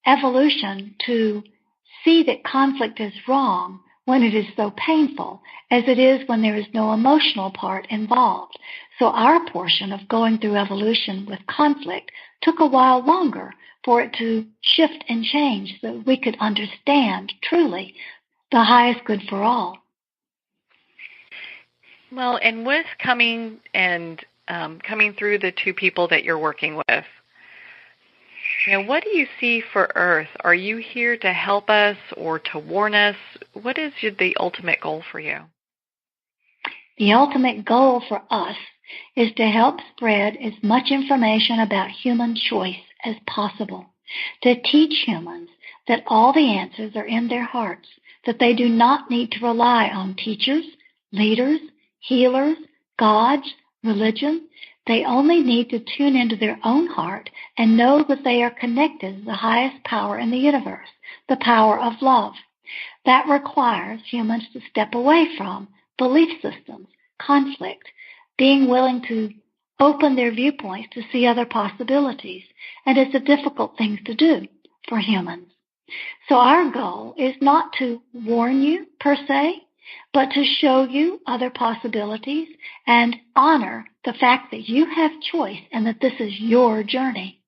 evolution to see that conflict is wrong when it is so painful as it is when there is no emotional part involved. So our portion of going through evolution with conflict took a while longer for it to shift and change so that we could understand truly the highest good for all. Well, and with coming through the two people that you're working with, what do you see for Earth? Are you here to help us or to warn us? What is the ultimate goal for you? The ultimate goal for us is to help spread as much information about human choice as possible, to teach humans that all the answers are in their hearts, that they do not need to rely on teachers, leaders, healers, gods, religion. They only need to tune into their own heart and know that they are connected to the highest power in the universe, the power of love. That requires humans to step away from belief systems, conflict, being willing to open their viewpoints to see other possibilities. And it's a difficult thing to do for humans. So our goal is not to warn you, per se, but to show you other possibilities and honor the fact that you have choice and that this is your journey.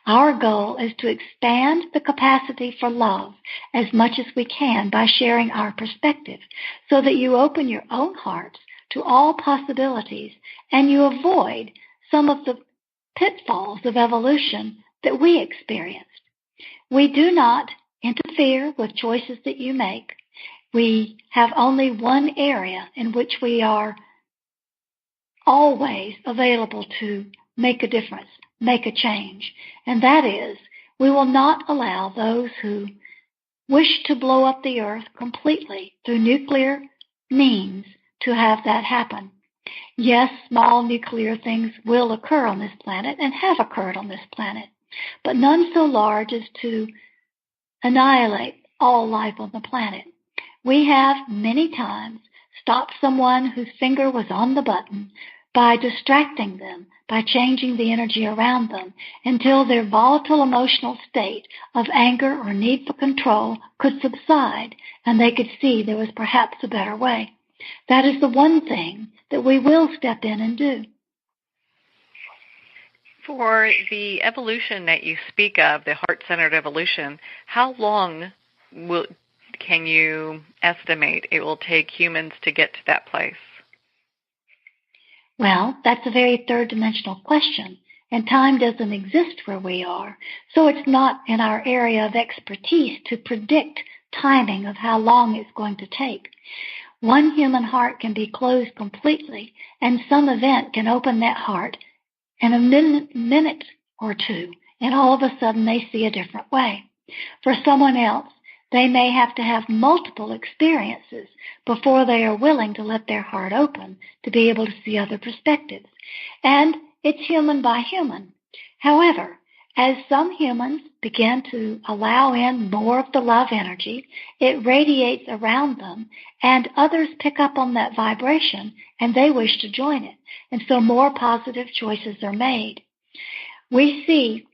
Our goal is to expand the capacity for love as much as we can by sharing our perspective so that you open your own hearts to all possibilities and you avoid some of the pitfalls of evolution that we experienced. We do not interfere with choices that you make. We have only one area in which we are always available to make a difference, make a change, and that is we will not allow those who wish to blow up the earth completely through nuclear means to have that happen. Yes, small nuclear things will occur on this planet and have occurred on this planet, but none so large as to annihilate all life on the planet. We have many times stopped someone whose finger was on the button by distracting them, by changing the energy around them until their volatile emotional state of anger or need for control could subside and they could see there was perhaps a better way. That is the one thing that we will step in and do. For the evolution that you speak of, the heart-centered evolution, how long can you estimate it will take humans to get to that place? Well, that's a very third-dimensional question, and time doesn't exist where we are, so it's not in our area of expertise to predict timing of how long it's going to take. One human heart can be closed completely, and some event can open that heart in a minute or two, and all of a sudden they see a different way. For someone else, they may have to have multiple experiences before they are willing to let their heart open to be able to see other perspectives. And it's human by human. However, as some humans begin to allow in more of the love energy, it radiates around them, and others pick up on that vibration, and they wish to join it. And so more positive choices are made. We see,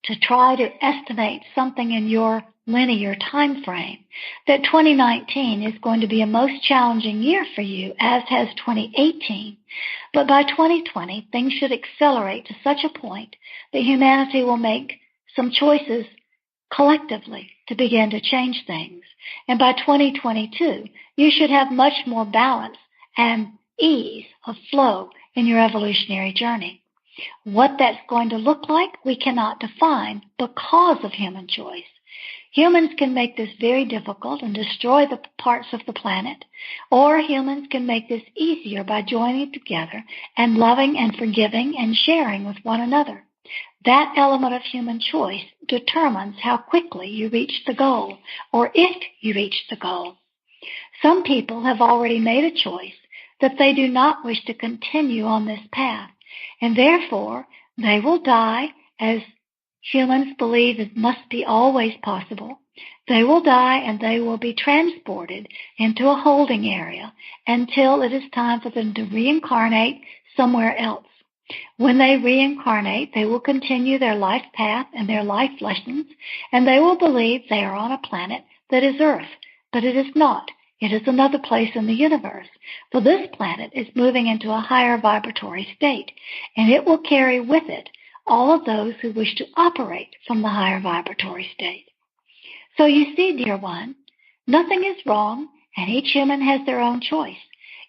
to try to estimate something in your linear time frame, that 2019 is going to be a most challenging year for you, as has 2018. But by 2020, things should accelerate to such a point that humanity will make some choices collectively to begin to change things. And by 2022, you should have much more balance and ease of flow in your evolutionary journey. What that's going to look like, we cannot define because of human choice. Humans can make this very difficult and destroy the parts of the planet, or humans can make this easier by joining together and loving and forgiving and sharing with one another. That element of human choice determines how quickly you reach the goal, or if you reach the goal. Some people have already made a choice that they do not wish to continue on this path, and therefore they will die, as humans believe it must be always possible. They will die and they will be transported into a holding area until it is time for them to reincarnate somewhere else. When they reincarnate, they will continue their life path and their life lessons, and they will believe they are on a planet that is Earth, but it is not. It is another place in the universe. For this planet is moving into a higher vibratory state, and it will carry with it all of those who wish to operate from the higher vibratory state. So you see, dear one, nothing is wrong, and each human has their own choice.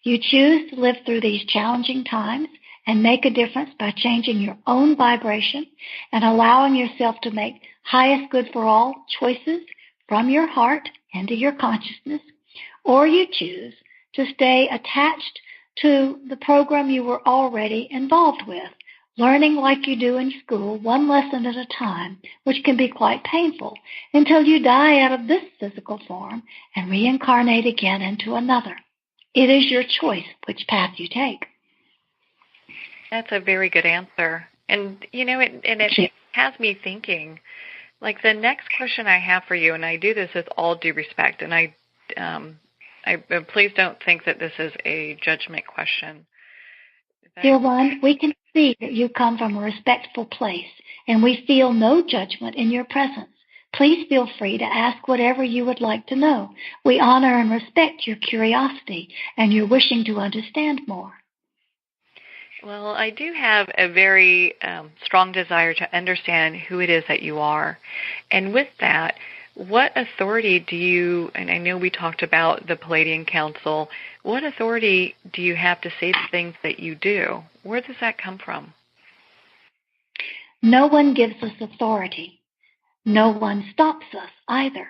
You choose to live through these challenging times and make a difference by changing your own vibration and allowing yourself to make highest good for all choices from your heart into your consciousness, or you choose to stay attached to the program you were already involved with, learning like you do in school, one lesson at a time, which can be quite painful, until you die out of this physical form and reincarnate again into another. It is your choice which path you take. That's a very good answer. And, it has me thinking, like the next question I have for you, and I do this with all due respect, and I please don't think that this is a judgment question. Dear one, we can see that you come from a respectful place, and we feel no judgment in your presence. Please feel free to ask whatever you would like to know. We honor and respect your curiosity and your wishing to understand more. Well, I do have a very strong desire to understand who it is that you are. And with that, what authority do you, and I know we talked about the Pleiadian Council, what authority do you have to say the things that you do? Where does that come from? No one gives us authority. No one stops us either.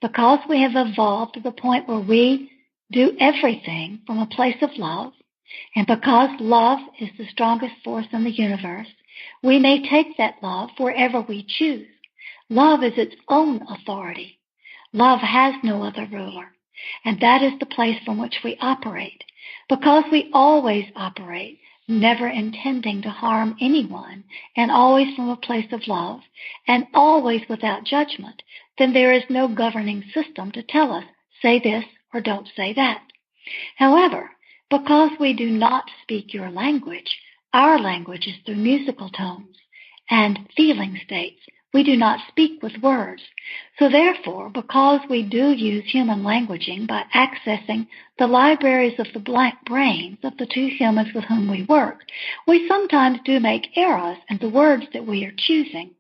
Because we have evolved to the point where we do everything from a place of love, and because love is the strongest force in the universe, we may take that love wherever we choose. Love is its own authority. Love has no other ruler, and that is the place from which we operate. Because we always operate, never intending to harm anyone, and always from a place of love, and always without judgment, then there is no governing system to tell us, say this or don't say that. However, because we do not speak your language, our language is through musical tones and feeling states. We do not speak with words. So therefore, because we do use human languaging by accessing the libraries of the black brains of the two humans with whom we work, we sometimes do make errors in the words that we are choosing.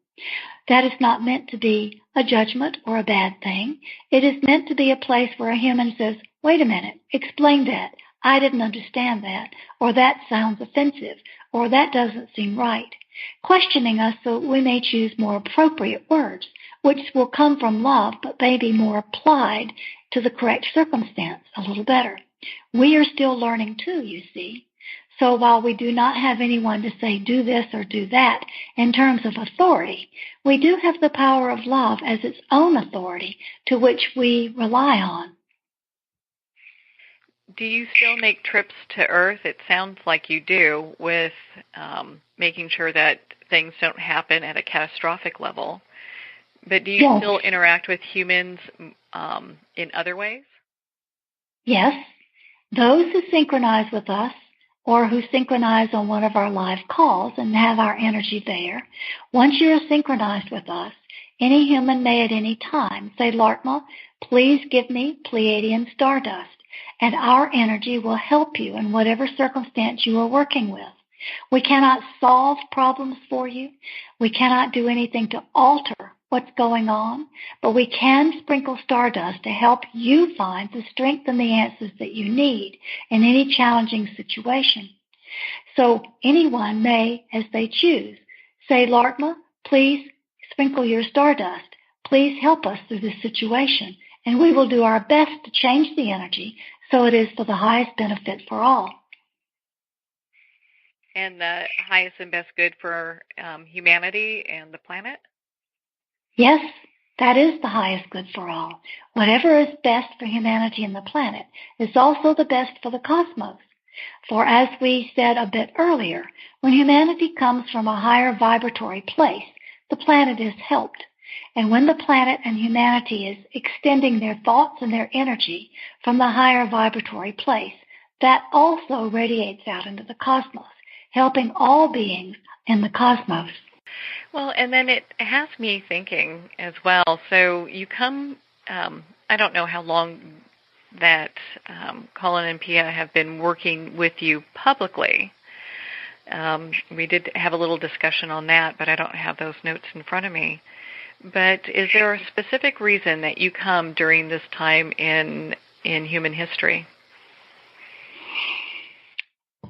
That is not meant to be a judgment or a bad thing. It is meant to be a place where a human says, wait a minute, explain that. I didn't understand that, or that sounds offensive, or that doesn't seem right. Questioning us so we may choose more appropriate words, which will come from love but may be more applied to the correct circumstance a little better. We are still learning too, you see. So while we do not have anyone to say do this or do that in terms of authority, we do have the power of love as its own authority to which we rely on. Do you still make trips to Earth? It sounds like you do, with making sure that things don't happen at a catastrophic level. But do you still interact with humans in other ways? Yes. Those who synchronize with us or who synchronize on one of our live calls and have our energy there, once you're synchronized with us, any human may at any time say, Laarkmaa, please give me Pleiadian stardust, and our energy will help you in whatever circumstance you are working with. We cannot solve problems for you. We cannot do anything to alter what's going on, but we can sprinkle stardust to help you find the strength and the answers that you need in any challenging situation. So anyone may, as they choose, say, Laarkmaa, please sprinkle your stardust. Please help us through this situation, and we will do our best to change the energy so it is for the highest benefit for all. And the highest and best good for humanity and the planet? Yes, that is the highest good for all. Whatever is best for humanity and the planet is also the best for the cosmos. For as we said a bit earlier, when humanity comes from a higher vibratory place, the planet is helped. And when the planet and humanity is extending their thoughts and their energy from the higher vibratory place, that also radiates out into the cosmos, helping all beings in the cosmos. Well, and then it has me thinking as well. So you come, I don't know how long that Cullen and Pia have been working with you publicly. We did have a little discussion on that, but I don't have those notes in front of me. But is there a specific reason that you come during this time in human history?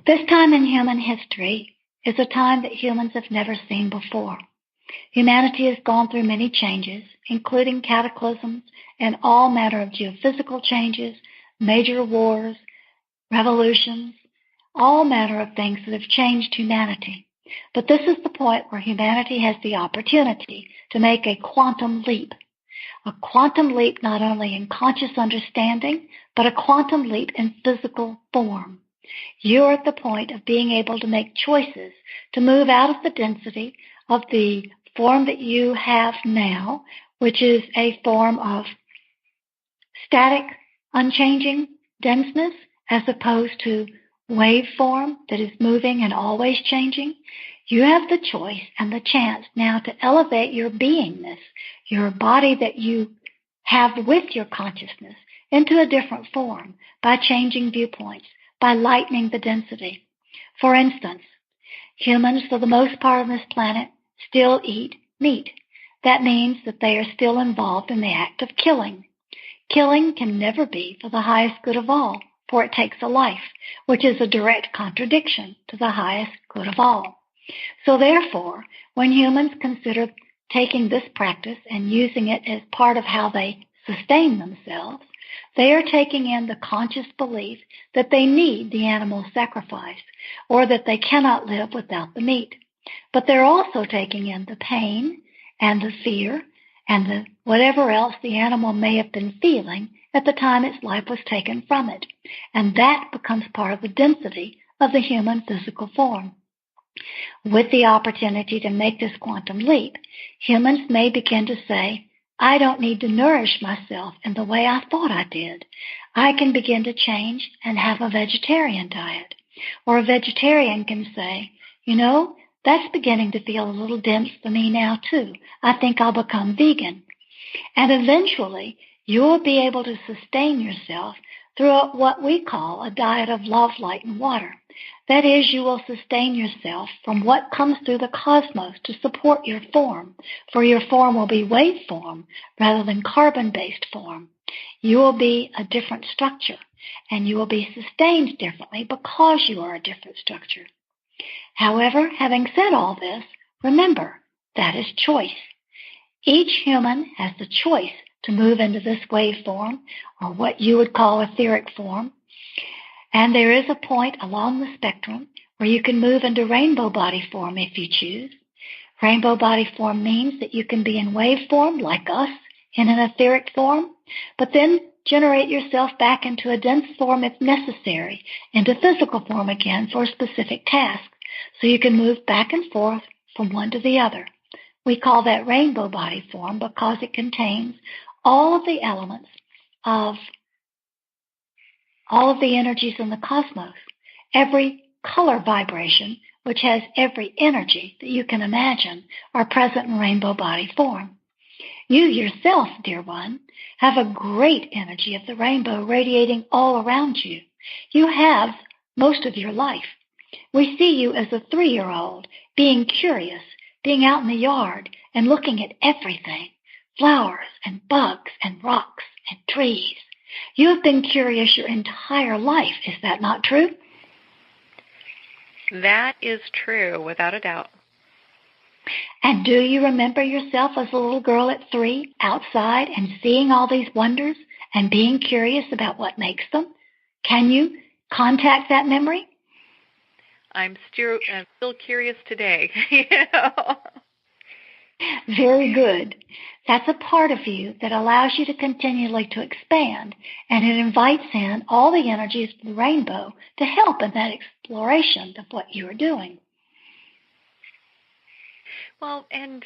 This time in human history is a time that humans have never seen before. Humanity has gone through many changes, including cataclysms and all manner of geophysical changes, major wars, revolutions, all manner of things that have changed humanity. But this is the point where humanity has the opportunity to make a quantum leap. A quantum leap not only in conscious understanding, but a quantum leap in physical form. You're at the point of being able to make choices to move out of the density of the form that you have now, which is a form of static, unchanging denseness, as opposed to wave form that is moving and always changing. You have the choice and the chance now to elevate your beingness, your body that you have with your consciousness, into a different form by changing viewpoints, by lightening the density. For instance, humans, for the most part on this planet, still eat meat. That means that they are still involved in the act of killing. Killing can never be for the highest good of all, for it takes a life, which is a direct contradiction to the highest good of all. So therefore, when humans consider taking this practice and using it as part of how they sustain themselves, they are taking in the conscious belief that they need the animal sacrifice, or that they cannot live without the meat. But they're also taking in the pain and the fear and the whatever else the animal may have been feeling at the time its life was taken from it. And that becomes part of the density of the human physical form. With the opportunity to make this quantum leap, humans may begin to say, I don't need to nourish myself in the way I thought I did. I can begin to change and have a vegetarian diet. Or a vegetarian can say, that's beginning to feel a little dense for me now too. I think I'll become vegan. And eventually, you'll be able to sustain yourself through what we call a diet of love, light, and water. That is, you will sustain yourself from what comes through the cosmos to support your form, for your form will be waveform rather than carbon-based form. You will be a different structure, and you will be sustained differently because you are a different structure. However, having said all this, remember, that is choice. Each human has the choice to move into this waveform, or what you would call etheric form. And there is a point along the spectrum where you can move into rainbow body form if you choose. Rainbow body form means that you can be in wave form like us in an etheric form, but then generate yourself back into a dense form if necessary, into physical form again for a specific task. So you can move back and forth from one to the other. We call that rainbow body form because it contains all of the elements of all of the energies in the cosmos. Every color vibration, which has every energy that you can imagine, are present in rainbow body form. You yourself, dear one, have a great energy of the rainbow radiating all around you. You have most of your life. We see you as a 3-year-old, being curious, being out in the yard and looking at everything, flowers and bugs and rocks and trees. You have been curious your entire life. Is that not true? That is true, without a doubt. And do you remember yourself as a little girl at 3, outside and seeing all these wonders and being curious about what makes them? Can you contact that memory? I'm still curious today. Very good. That's a part of you that allows you to continually to expand, and it invites in all the energies of the rainbow to help in that exploration of what you are doing. Well, and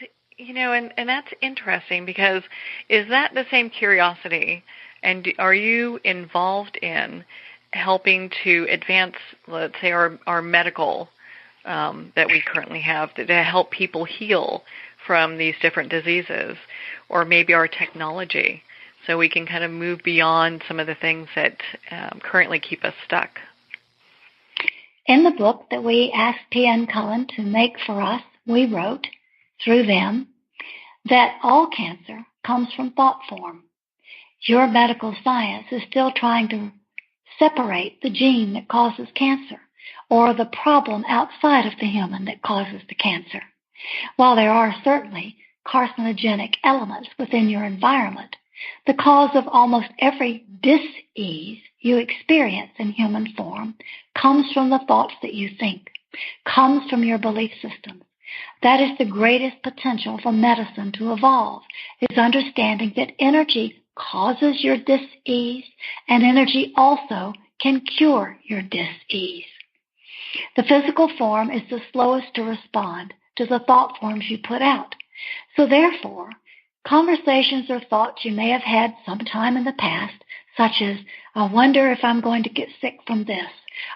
that's interesting, because is that the same curiosity, and are you involved in helping to advance, let's say, our medical that we currently have to help people heal from these different diseases, or maybe our technology, so we can kind of move beyond some of the things that currently keep us stuck? In the book that we asked Pia and Cullen to make for us, we wrote through them that all cancer comes from thought form. Your medical science is still trying to separate the gene that causes cancer, or the problem outside of the human that causes the cancer. While there are certainly carcinogenic elements within your environment, the cause of almost every dis-ease you experience in human form comes from the thoughts that you think, comes from your belief system. That is the greatest potential for medicine to evolve, is understanding that energy causes your dis-ease, and energy also can cure your dis-ease. The physical form is the slowest to respond to the thought forms you put out. So therefore, conversations or thoughts you may have had sometime in the past, such as, I wonder if I'm going to get sick from this,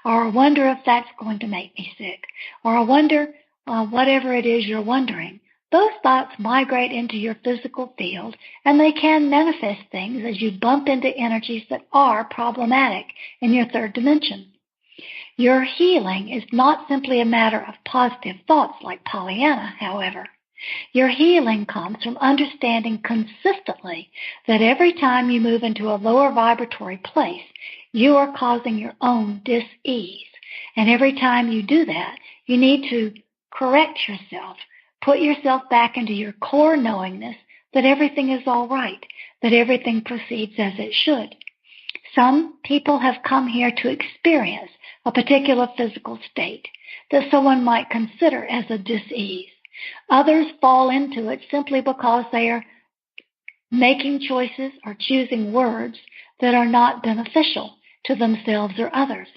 or I wonder if that's going to make me sick, or I wonder whatever it is you're wondering, those thoughts migrate into your physical field, and they can manifest things as you bump into energies that are problematic in your third dimension. Your healing is not simply a matter of positive thoughts like Pollyanna, however. Your healing comes from understanding consistently that every time you move into a lower vibratory place, you are causing your own dis-ease. And every time you do that, you need to correct yourself, put yourself back into your core knowingness that everything is all right, that everything proceeds as it should. Some people have come here to experience a particular physical state that someone might consider as a dis-ease. Others fall into it simply because they are making choices or choosing words that are not beneficial to themselves or others.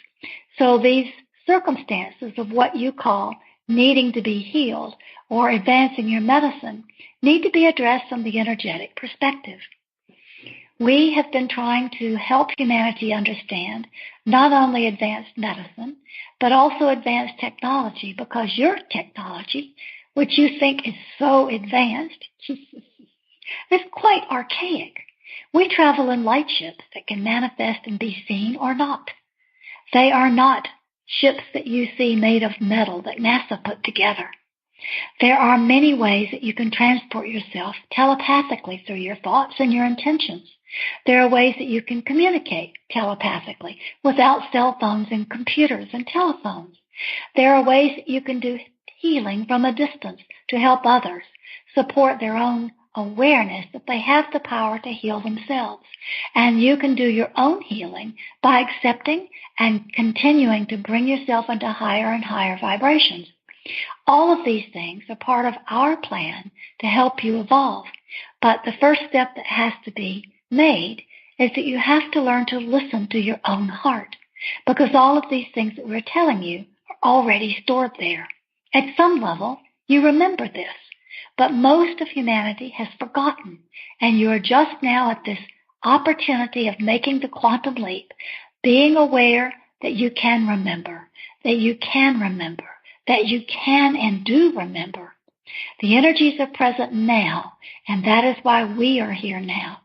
So these circumstances of what you call needing to be healed or advancing your medicine need to be addressed from the energetic perspective. We have been trying to help humanity understand not only advanced medicine, but also advanced technology, because your technology, which you think is so advanced, is quite archaic. We travel in light ships that can manifest and be seen or not. They are not ships that you see made of metal that NASA put together. There are many ways that you can transport yourself telepathically through your thoughts and your intentions. There are ways that you can communicate telepathically without cell phones and computers and telephones. There are ways that you can do healing from a distance to help others support their own awareness that they have the power to heal themselves. And you can do your own healing by accepting and continuing to bring yourself into higher and higher vibrations. All of these things are part of our plan to help you evolve. But the first step that has to be made is that you have to learn to listen to your own heart, because all of these things that we're telling you are already stored there. At some level, you remember this, but most of humanity has forgotten, and you are just now at this opportunity of making the quantum leap, being aware that you can remember, that you can remember, that you can and do remember. The energies are present now, and that is why we are here now.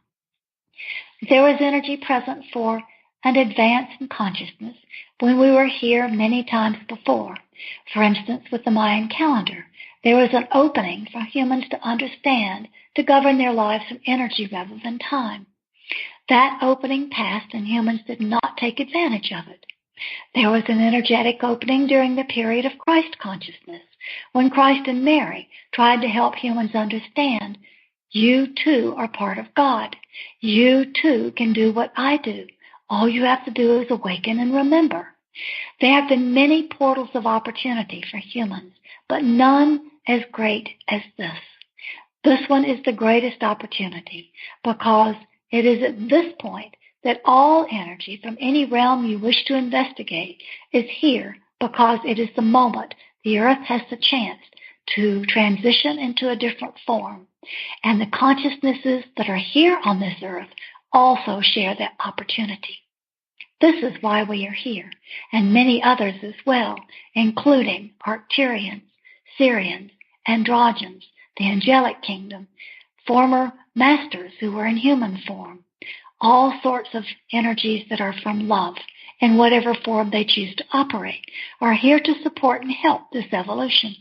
There was energy present for an advance in consciousness when we were here many times before. For instance, with the Mayan calendar, there was an opening for humans to understand, to govern their lives in energy rather than time. That opening passed, and humans did not take advantage of it. There was an energetic opening during the period of Christ consciousness, when Christ and Mary tried to help humans understand, you too are part of God. You too can do what I do. All you have to do is awaken and remember. There have been many portals of opportunity for humans, but none as great as this. This one is the greatest opportunity, because it is at this point that all energy from any realm you wish to investigate is here, because it is the moment the earth has the chance to transition into a different form. And the consciousnesses that are here on this earth also share that opportunity. This is why we are here, and many others as well, including Arcturians, Syrians, Androgyns, the angelic kingdom, former masters who were in human form, all sorts of energies that are from love, in whatever form they choose to operate, are here to support and help this evolution.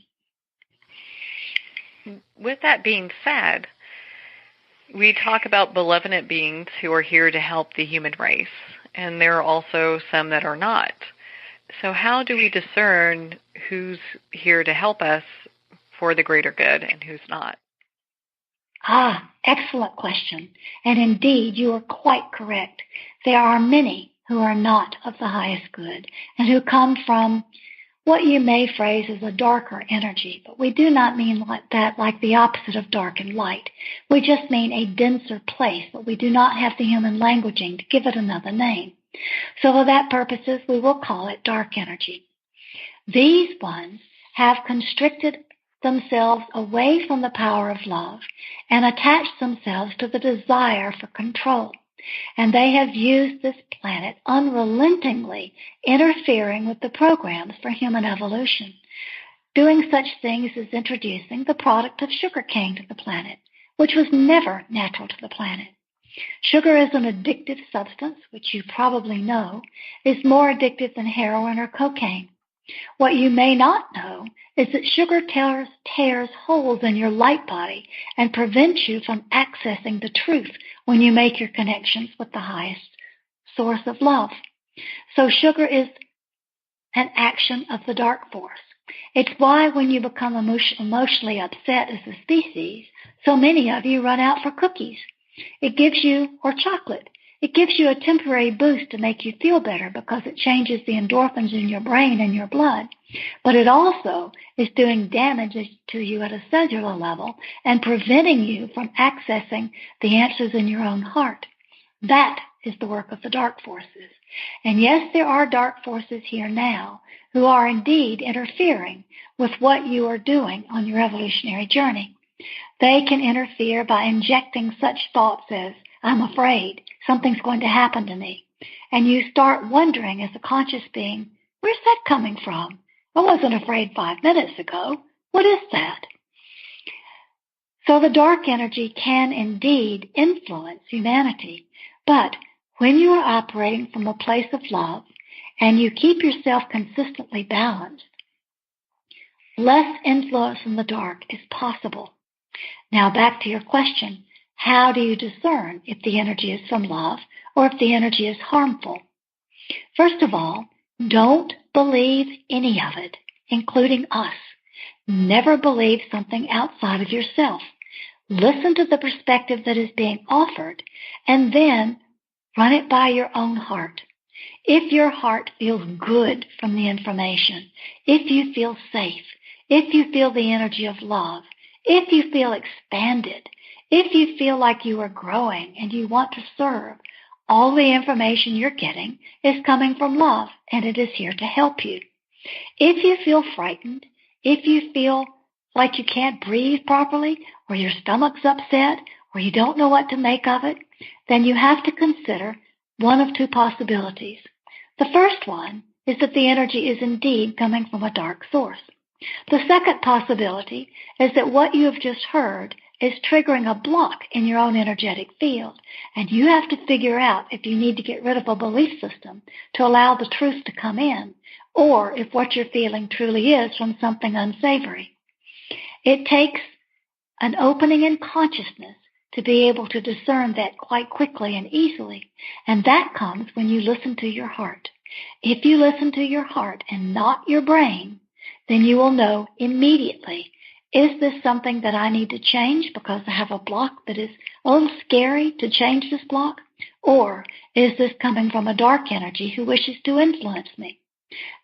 With that being said, we talk about benevolent beings who are here to help the human race, and there are also some that are not. So how do we discern who's here to help us for the greater good and who's not? Excellent question. And indeed, you are quite correct. There are many who are not of the highest good and who come from what you may phrase as a darker energy, but we do not mean like the opposite of dark and light. We just mean a denser place, but we do not have the human languaging to give it another name. So for that purposes, we will call it dark energy. These ones have constricted themselves away from the power of love and attached themselves to the desire for control. And they have used this planet unrelentingly, interfering with the programs for human evolution. Doing such things as introducing the product of sugarcane to the planet, which was never natural to the planet. Sugar is an addictive substance, which you probably know, is more addictive than heroin or cocaine. What you may not know is that sugar tears holes in your light body and prevents you from accessing the truth when you make your connections with the highest source of love. So sugar is an action of the dark force. It's why when you become emotionally upset as a species, so many of you run out for cookies. It gives you, or chocolate, it gives you a temporary boost to make you feel better because it changes the endorphins in your brain and your blood. But it also is doing damage to you at a cellular level and preventing you from accessing the answers in your own heart. That is the work of the dark forces. And yes, there are dark forces here now who are indeed interfering with what you are doing on your evolutionary journey. They can interfere by injecting such thoughts as, I'm afraid, something's going to happen to me. And you start wondering as a conscious being, where's that coming from? I wasn't afraid 5 minutes ago. What is that? So the dark energy can indeed influence humanity. But when you are operating from a place of love and you keep yourself consistently balanced, less influence from the dark is possible. Now back to your question. How do you discern if the energy is from love or if the energy is harmful? First of all, don't believe any of it, including us. Never believe something outside of yourself. Listen to the perspective that is being offered and then run it by your own heart. If your heart feels good from the information, if you feel safe, if you feel the energy of love, if you feel expanded, if you feel like you are growing and you want to serve, all the information you're getting is coming from love, and it is here to help you. If you feel frightened, if you feel like you can't breathe properly, or your stomach's upset, or you don't know what to make of it, then you have to consider one of two possibilities. The first one is that the energy is indeed coming from a dark source. The second possibility is that what you have just heard is triggering a block in your own energetic field, and you have to figure out if you need to get rid of a belief system to allow the truth to come in, or if what you're feeling truly is from something unsavory. It takes an opening in consciousness to be able to discern that quite quickly and easily, and that comes when you listen to your heart. If you listen to your heart and not your brain, then you will know immediately, is this something that I need to change because I have a block that is a little scary to change this block? Or is this coming from a dark energy who wishes to influence me?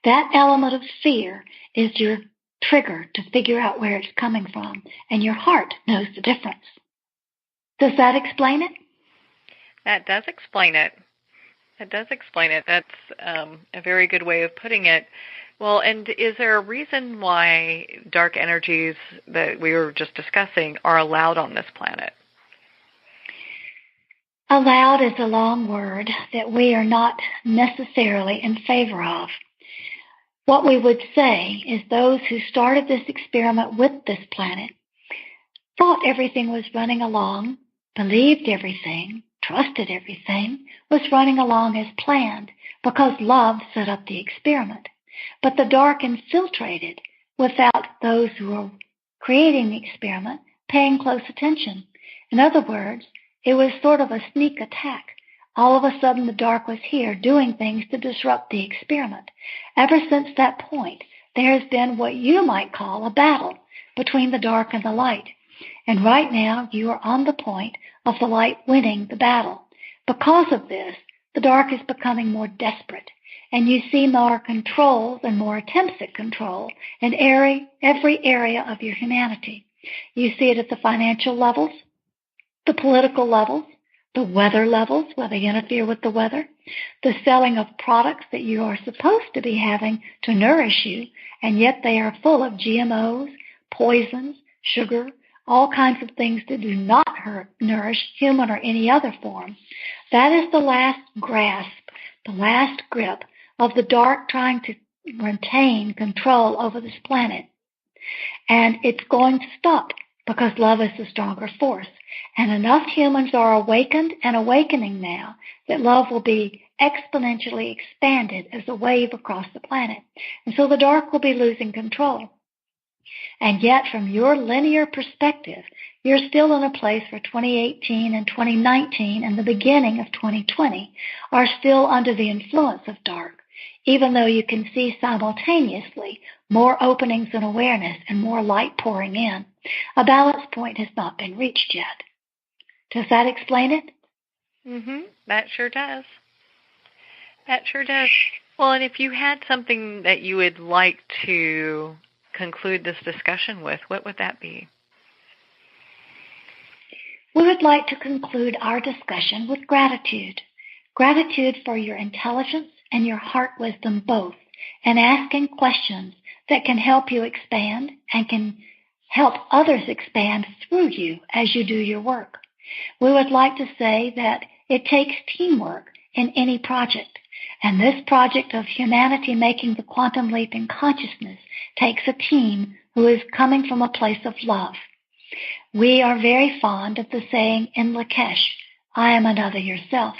That element of fear is your trigger to figure out where it's coming from, and your heart knows the difference. Does that explain it? That does explain it. That's a very good way of putting it. Well, and is there a reason why dark energies that we were just discussing are allowed on this planet? Allowed is a long word that we are not necessarily in favor of. What we would say is those who started this experiment with this planet thought everything was running along, believed everything, trusted everything, was running along as planned because love set up the experiment. But the dark infiltrated without those who were creating the experiment paying close attention. In other words, it was sort of a sneak attack. All of a sudden, the dark was here doing things to disrupt the experiment. Ever since that point, there has been what you might call a battle between the dark and the light. And right now, you are on the point of the light winning the battle. Because of this, the dark is becoming more desperate, and you see more controls and more attempts at control in every area of your humanity. You see it at the financial levels, the political levels, the weather levels, where they interfere with the weather, the selling of products that you are supposed to be having to nourish you, and yet they are full of GMOs, poisons, sugar, all kinds of things that do not nourish human or any other form. That is the last grasp, the last grip of the dark trying to retain control over this planet. And it's going to stop because love is the stronger force. And enough humans are awakened and awakening now that love will be exponentially expanded as a wave across the planet. And so the dark will be losing control. And yet, from your linear perspective, you're still in a place where 2018 and 2019 and the beginning of 2020 are still under the influence of dark, even though you can see simultaneously more openings in awareness and more light pouring in. A balance point has not been reached yet. Does that explain it? That sure does. That sure does. Well, and if you had something that you would like to conclude this discussion with, what would that be? We would like to conclude our discussion with gratitude. Gratitude for your intelligence and your heart wisdom both, and asking questions that can help you expand and can help others expand through you as you do your work. We would like to say that it takes teamwork in any project, and this project of humanity making the quantum leap in consciousness takes a team who is coming from a place of love. We are very fond of the saying in Lakesh, I am another yourself.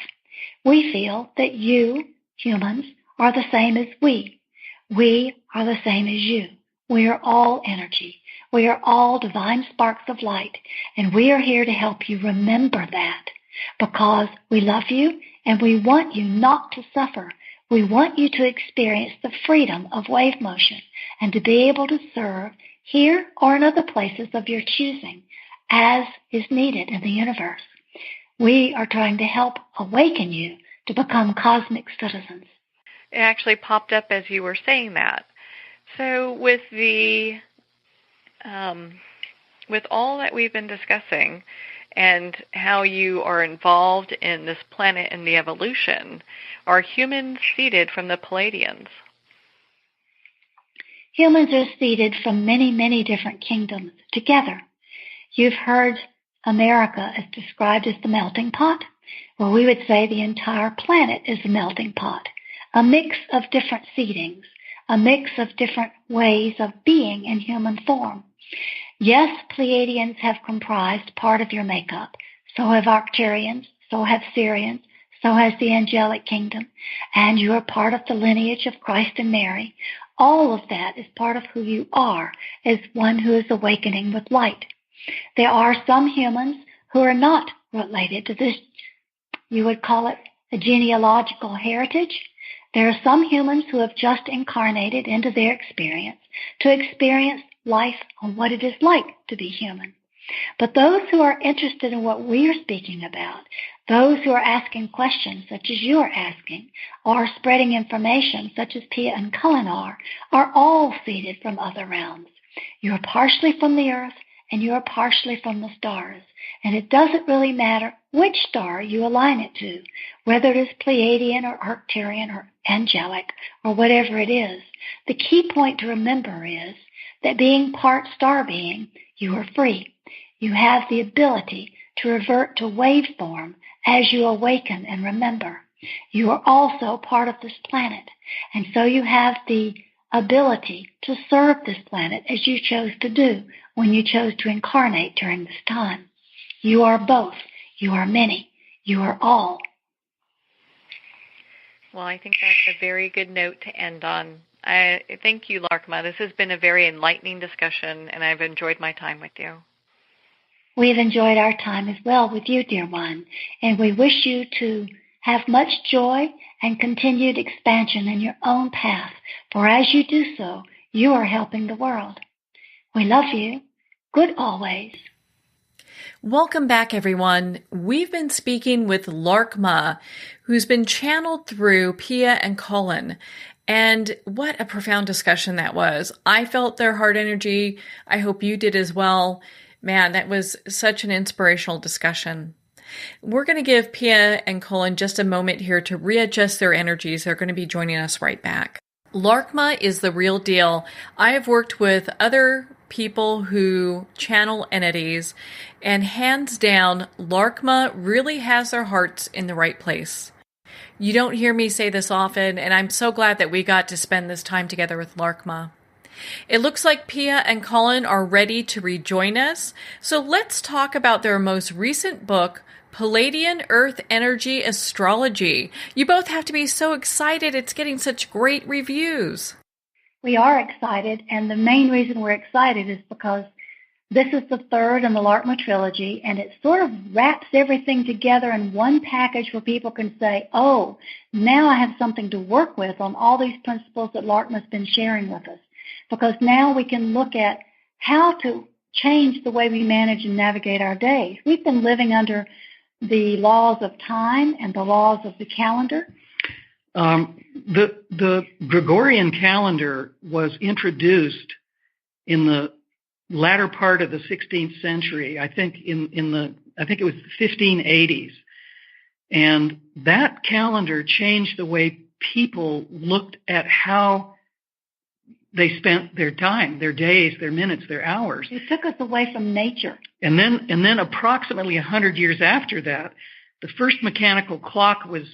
We feel that you, humans, are the same as we. We are the same as you. We are all energy. We are all divine sparks of light, and we are here to help you remember that because we love you and we want you not to suffer. We want you to experience the freedom of wave motion and to be able to serve here or in other places of your choosing as is needed in the universe. We are trying to help awaken you to become cosmic citizens. It actually popped up as you were saying that. So with the with all that we've been discussing and how you are involved in this planet and the evolution, are humans seeded from the Pleiadians? Humans are seeded from many, many different kingdoms together. You've heard America as described as the melting pot. Well, we would say the entire planet is a melting pot, a mix of different seedings, a mix of different ways of being in human form. Yes, Pleiadians have comprised part of your makeup. So have Arcturians, so have Syrians, so has the angelic kingdom, and you are part of the lineage of Christ and Mary. All of that is part of who you are as one who is awakening with light. There are some humans who are not related to this, you would call it a genealogical heritage. There are some humans who have just incarnated into their experience to experience life on what it is like to be human. But those who are interested in what we are speaking about, those who are asking questions such as you are asking, or spreading information such as Pia and Cullen are all seeded from other realms. You are partially from the earth and you are partially from the stars. And it doesn't really matter which star you align it to, whether it is Pleiadian or Arcturian or angelic or whatever it is. The key point to remember is that being part star being, you are free. You have the ability to revert to waveform as you awaken and remember. You are also part of this planet, and so you have the ability to serve this planet as you chose to do when you chose to incarnate during this time. You are both. You are many. You are all. Well, I think that's a very good note to end on. I thank you, Larke Ma. This has been a very enlightening discussion, and I've enjoyed my time with you. We've enjoyed our time as well with you, dear one, and we wish you to have much joy and continued expansion in your own path, for as you do so, you are helping the world. We love you. Good always. Welcome back, everyone. We've been speaking with Larke Ma, who's been channeled through Pia and Cullen. And what a profound discussion that was. I felt their heart energy. I hope you did as well. Man, that was such an inspirational discussion. We're going to give Pia and Cullen just a moment here to readjust their energies. They're going to be joining us right back. Larke Ma is the real deal. I have worked with other people who channel entities, and hands down, Larke Ma really has their hearts in the right place. You don't hear me say this often, and I'm so glad that we got to spend this time together with Larke Ma. It looks like Pia and Cullen are ready to rejoin us. So let's talk about their most recent book, Palladian Earth Energy Astrology. You both have to be so excited. It's getting such great reviews. We are excited, and the main reason we're excited is because this is the third in the Larke Ma trilogy, and it sort of wraps everything together in one package where people can say, oh, now I have something to work with on all these principles that Larke Ma's been sharing with us. Because now we can look at how to change the way we manage and navigate our days. We've been living under the laws of time and the laws of the calendar. The Gregorian calendar was introduced in the latter part of the 16th century, I think I think it was the 1580s. And that calendar changed the way people looked at how they spent their time, their days, their minutes, their hours. It took us away from nature. And then approximately 100 years after that, the first mechanical clock was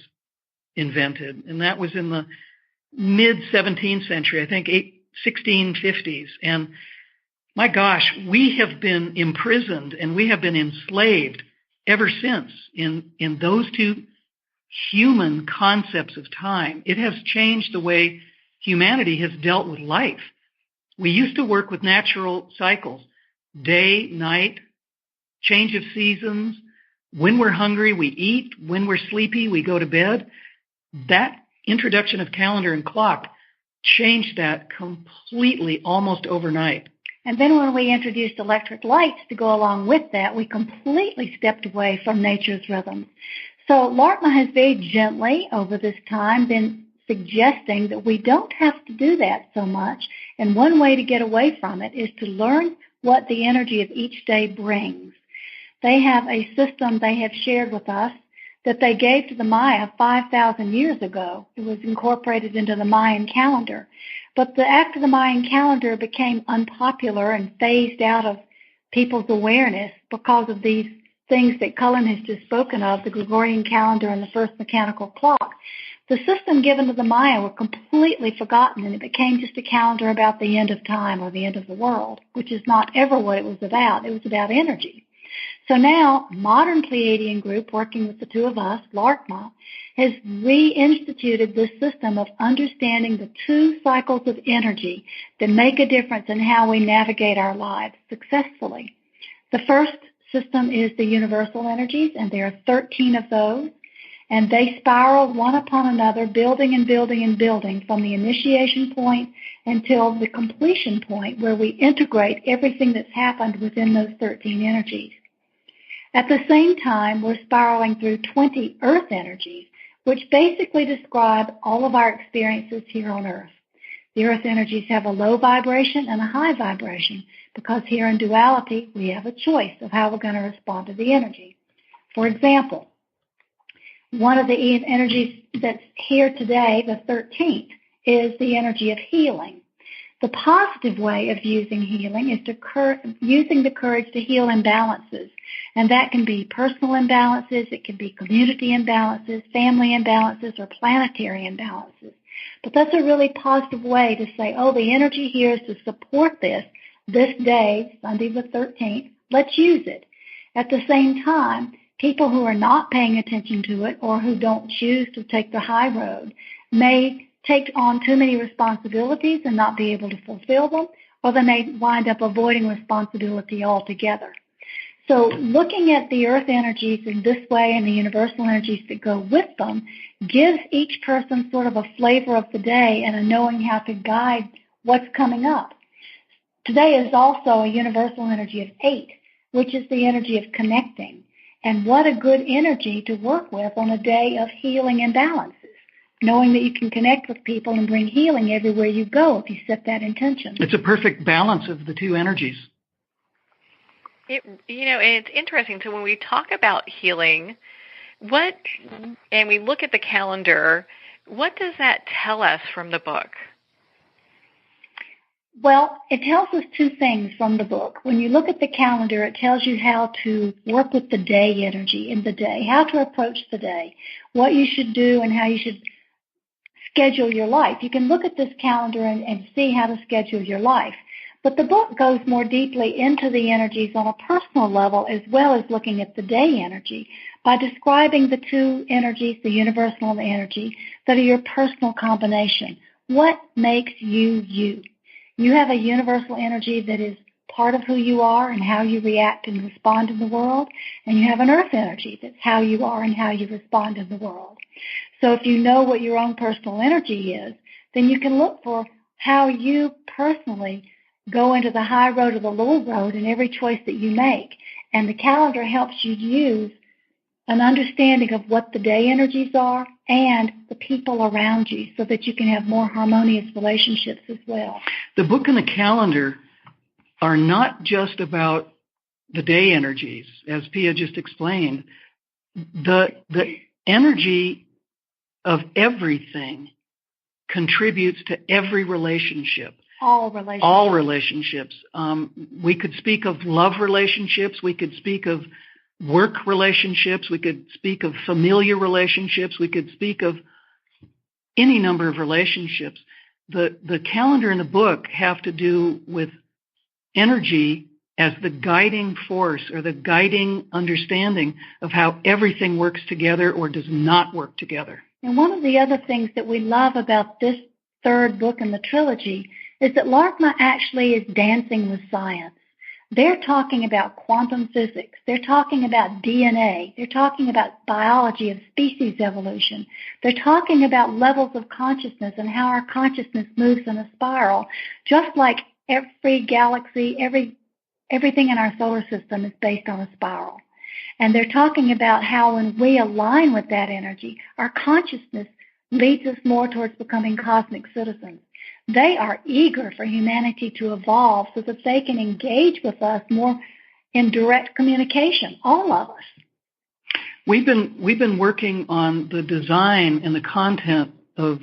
invented, and that was in the mid-17th century, I think 1650s. And my gosh, we have been imprisoned and we have been enslaved ever since in those two human concepts of time. It has changed the way humanity has dealt with life. We used to work with natural cycles, day, night, change of seasons. When we're hungry, we eat. When we're sleepy, we go to bed. That introduction of calendar and clock changed that completely, almost overnight. And then when we introduced electric lights to go along with that, we completely stepped away from nature's rhythms. So Larke Ma has very gently over this time been suggesting that we don't have to do that so much. And one way to get away from it is to learn what the energy of each day brings. They have a system they have shared with us that they gave to the Maya 5,000 years ago. It was incorporated into the Mayan calendar. But after the Mayan calendar became unpopular and phased out of people's awareness because of these things that Cullen has just spoken of, the Gregorian calendar and the first mechanical clock, the system given to the Maya were completely forgotten, and it became just a calendar about the end of time or the end of the world, which is not ever what it was about. It was about energy. So now, a modern Pleiadian group working with the two of us, Larke Ma, has reinstituted this system of understanding the two cycles of energy that make a difference in how we navigate our lives successfully. The first system is the universal energies, and there are 13 of those, and they spiral one upon another, building and building and building from the initiation point until the completion point where we integrate everything that's happened within those 13 energies. At the same time, we're spiraling through 20 earth energies, which basically describe all of our experiences here on Earth. The earth energies have a low vibration and a high vibration because here in duality, we have a choice of how we're going to respond to the energy. For example, one of the energies that's here today, the 13th, is the energy of healing. The positive way of using healing is using the courage to heal imbalances. And that can be personal imbalances, it can be community imbalances, family imbalances, or planetary imbalances. But that's a really positive way to say, oh, the energy here is to support this day, Sunday the 13th. Let's use it. At the same time, people who are not paying attention to it or who don't choose to take the high road may take on too many responsibilities and not be able to fulfill them, or they may wind up avoiding responsibility altogether. So looking at the earth energies in this way and the universal energies that go with them gives each person sort of a flavor of the day and a knowing how to guide what's coming up. Today is also a universal energy of 8, which is the energy of connecting. And what a good energy to work with on a day of healing imbalances, knowing that you can connect with people and bring healing everywhere you go if you set that intention. It's a perfect balance of the two energies. And it's interesting. So when we talk about healing, and we look at the calendar, what does that tell us from the book? Well, it tells us two things from the book. When you look at the calendar, it tells you how to work with the day energy in the day, how to approach the day, what you should do and how you should schedule your life. You can look at this calendar and see how to schedule your life. But the book goes more deeply into the energies on a personal level as well as looking at the day energy by describing the two energies, the universal and the energy, that are your personal combination. What makes you you? You have a universal energy that is part of who you are and how you react and respond in the world, and you have an earth energy that's how you are and how you respond in the world. So if you know what your own personal energy is, then you can look for how you personally go into the high road or the low road in every choice that you make. And the calendar helps you use an understanding of what the day energies are and the people around you so that you can have more harmonious relationships as well. The book and the calendar are not just about the day energies, as Pia just explained. The energy of everything contributes to every relationship. All relationships. All relationships. We could speak of love relationships. We could speak of work relationships. We could speak of familiar relationships. We could speak of any number of relationships. The calendar and the book have to do with energy as the guiding force or the guiding understanding of how everything works together or does not work together. And one of the other things that we love about this third book in the trilogy is that Larke Ma actually is dancing with science. They're talking about quantum physics. They're talking about DNA. They're talking about biology of species evolution. They're talking about levels of consciousness and how our consciousness moves in a spiral, just like every galaxy, everything in our solar system is based on a spiral. And they're talking about how when we align with that energy, our consciousness leads us more towards becoming cosmic citizens. They are eager for humanity to evolve so that they can engage with us more in direct communication, all of us. We've been working on the design and the content of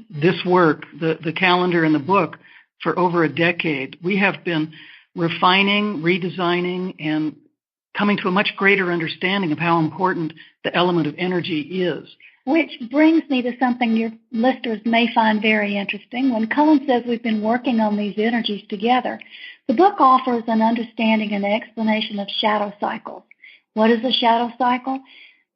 this work, the calendar and the book, for over a decade. We have been refining, redesigning, and coming to a much greater understanding of how important the element of energy is. Which brings me to something your listeners may find very interesting. When Cullen says we've been working on these energies together, the book offers an understanding and explanation of shadow cycles. What is a shadow cycle?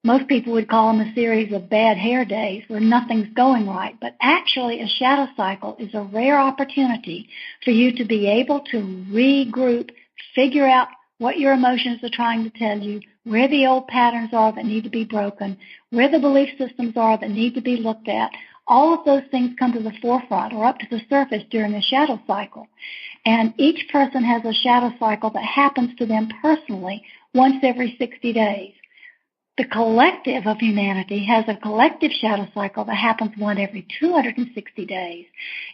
Most people would call them a series of bad hair days where nothing's going right. But actually, a shadow cycle is a rare opportunity for you to be able to regroup, figure out what your emotions are trying to tell you, where the old patterns are that need to be broken, where the belief systems are that need to be looked at. All of those things come to the forefront or up to the surface during a shadow cycle. And each person has a shadow cycle that happens to them personally once every 60 days. The collective of humanity has a collective shadow cycle that happens once every 260 days.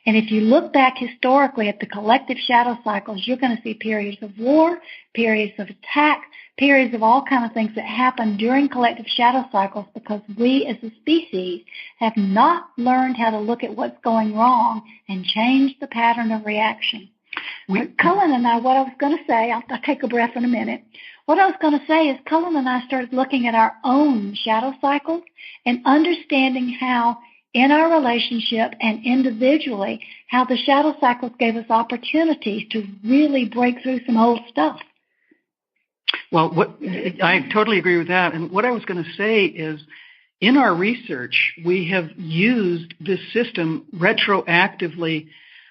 And if you look back historically at the collective shadow cycles, you're going to see periods of war, periods of attack, periods of all kinds of things that happen during collective shadow cycles because we as a species have not learned how to look at what's going wrong and change the pattern of reaction. Cullen and I, what I was going to say, I'll take a breath in a minute. What I was going to say is Cullen and I started looking at our own shadow cycles and understanding how in our relationship and individually, how the shadow cycles gave us opportunities to really break through some old stuff. Well, I totally agree with that. And what I was going to say is, in our research, we have used this system retroactively,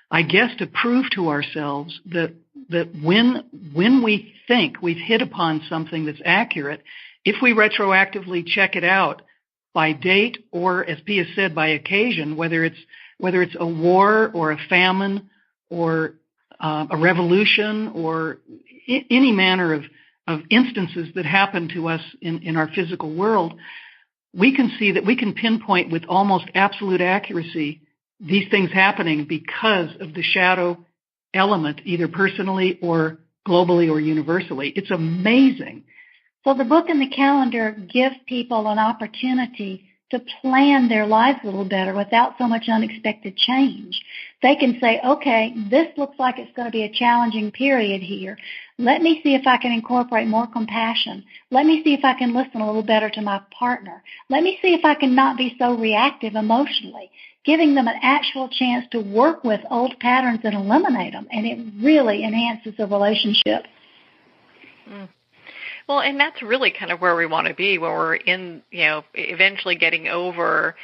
I guess, to prove to ourselves that when we think we've hit upon something that's accurate, if we retroactively check it out by date or, as Pia said, by occasion, whether it's a war or a famine or a revolution or any manner of instances that happen to us in our physical world, we can see that we can pinpoint with almost absolute accuracy these things happening because of the shadow element, either personally or globally or universally. It's amazing. So the book and the calendar give people an opportunity to plan their lives a little better without so much unexpected change. They can say, okay, this looks like it's going to be a challenging period here. Let me see if I can incorporate more compassion. Let me see if I can listen a little better to my partner. Let me see if I can not be so reactive emotionally. giving them an actual chance to work with old patterns and eliminate them. And it really enhances the relationship. Mm. Well, and that's really kind of where we want to be when we're in, eventually getting over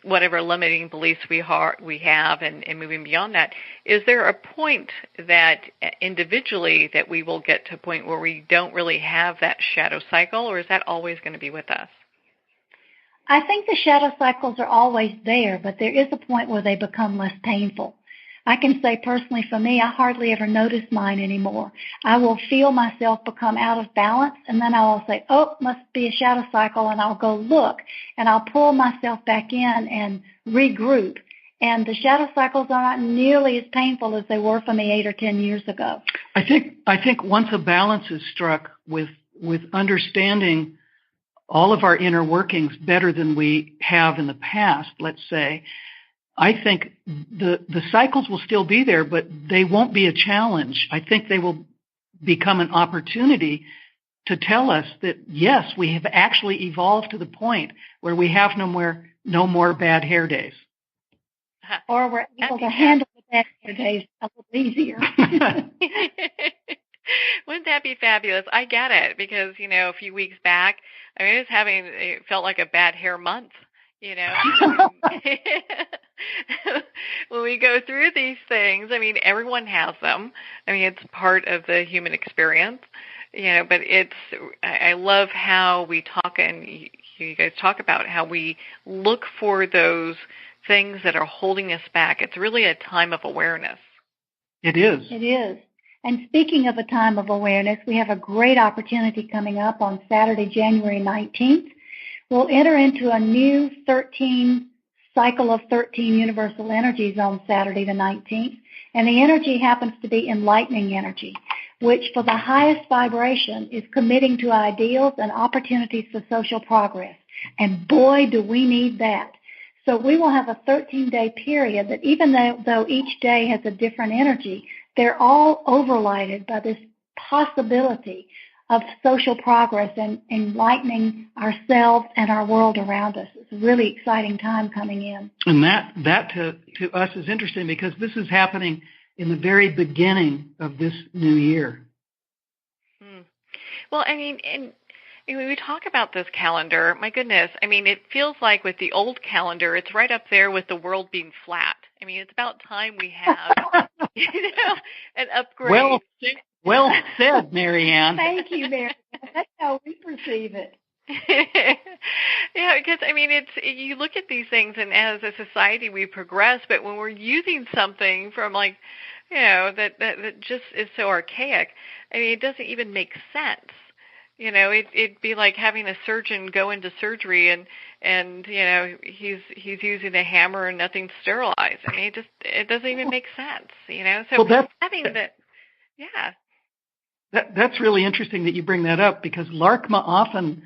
whatever limiting beliefs we have and moving beyond that. Is there a point that individually that we will get to a point where we don't really have that shadow cycle, or is that always going to be with us? I think the shadow cycles are always there, but there is a point where they become less painful. I can say personally for me, I hardly ever notice mine anymore. I will feel myself become out of balance, and then I will say, oh, must be a shadow cycle, and I'll go look, and I'll pull myself back in and regroup. And the shadow cycles are not nearly as painful as they were for me 8 or 10 years ago. I think once a balance is struck with understanding all of our inner workings better than we have in the past, let's say, I think the cycles will still be there, but they won't be a challenge. I think they will become an opportunity to tell us that, yes, we have actually evolved to the point where we have no more bad hair days. Or we're able to handle the bad hair days a little easier. Wouldn't that be fabulous? I get it because, a few weeks back, it felt like a bad hair month. When we go through these things, everyone has them. It's part of the human experience, but I love how we talk and you guys talk about how we look for those things that are holding us back. It's really a time of awareness. It is. It is. And speaking of a time of awareness, we have a great opportunity coming up on Saturday, January 19th. We'll enter into a new cycle of 13 universal energies on Saturday the 19th. And the energy happens to be enlightening energy, which for the highest vibration is committing to ideals and opportunities for social progress. And boy, do we need that. So we will have a 13-day period that even though each day has a different energy, they're all overlighted by this possibility of social progress and enlightening ourselves and our world around us. It's a really exciting time coming in. And that to us is interesting because this is happening in the very beginning of this new year. Well, and when we talk about this calendar, my goodness, it feels like with the old calendar, it's right up there with the world being flat. It's about time we have, an upgrade. Well said, Marianne. Thank you, Marianne. That's how we perceive it. Yeah, because it's you look at these things, and as a society we progress, but when we're using something from that just is so archaic, it doesn't even make sense. It'd be like having a surgeon go into surgery and he's using a hammer and nothing's sterilized. It doesn't even make sense. So having that, yeah. That's really interesting that you bring that up because Larke Ma often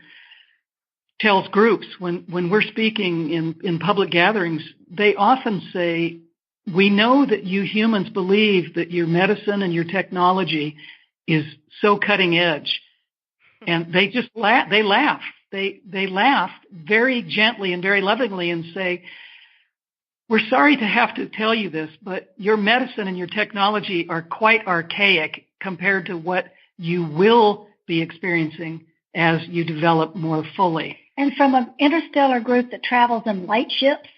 tells groups when we're speaking in public gatherings, they often say, we know that you humans believe that your medicine and your technology is so cutting edge. And they just laugh. They laugh. They laugh very gently and very lovingly and say, we're sorry to have to tell you this, but your medicine and your technology are quite archaic compared to what you will be experiencing as you develop more fully. And from an interstellar group that travels in light ships,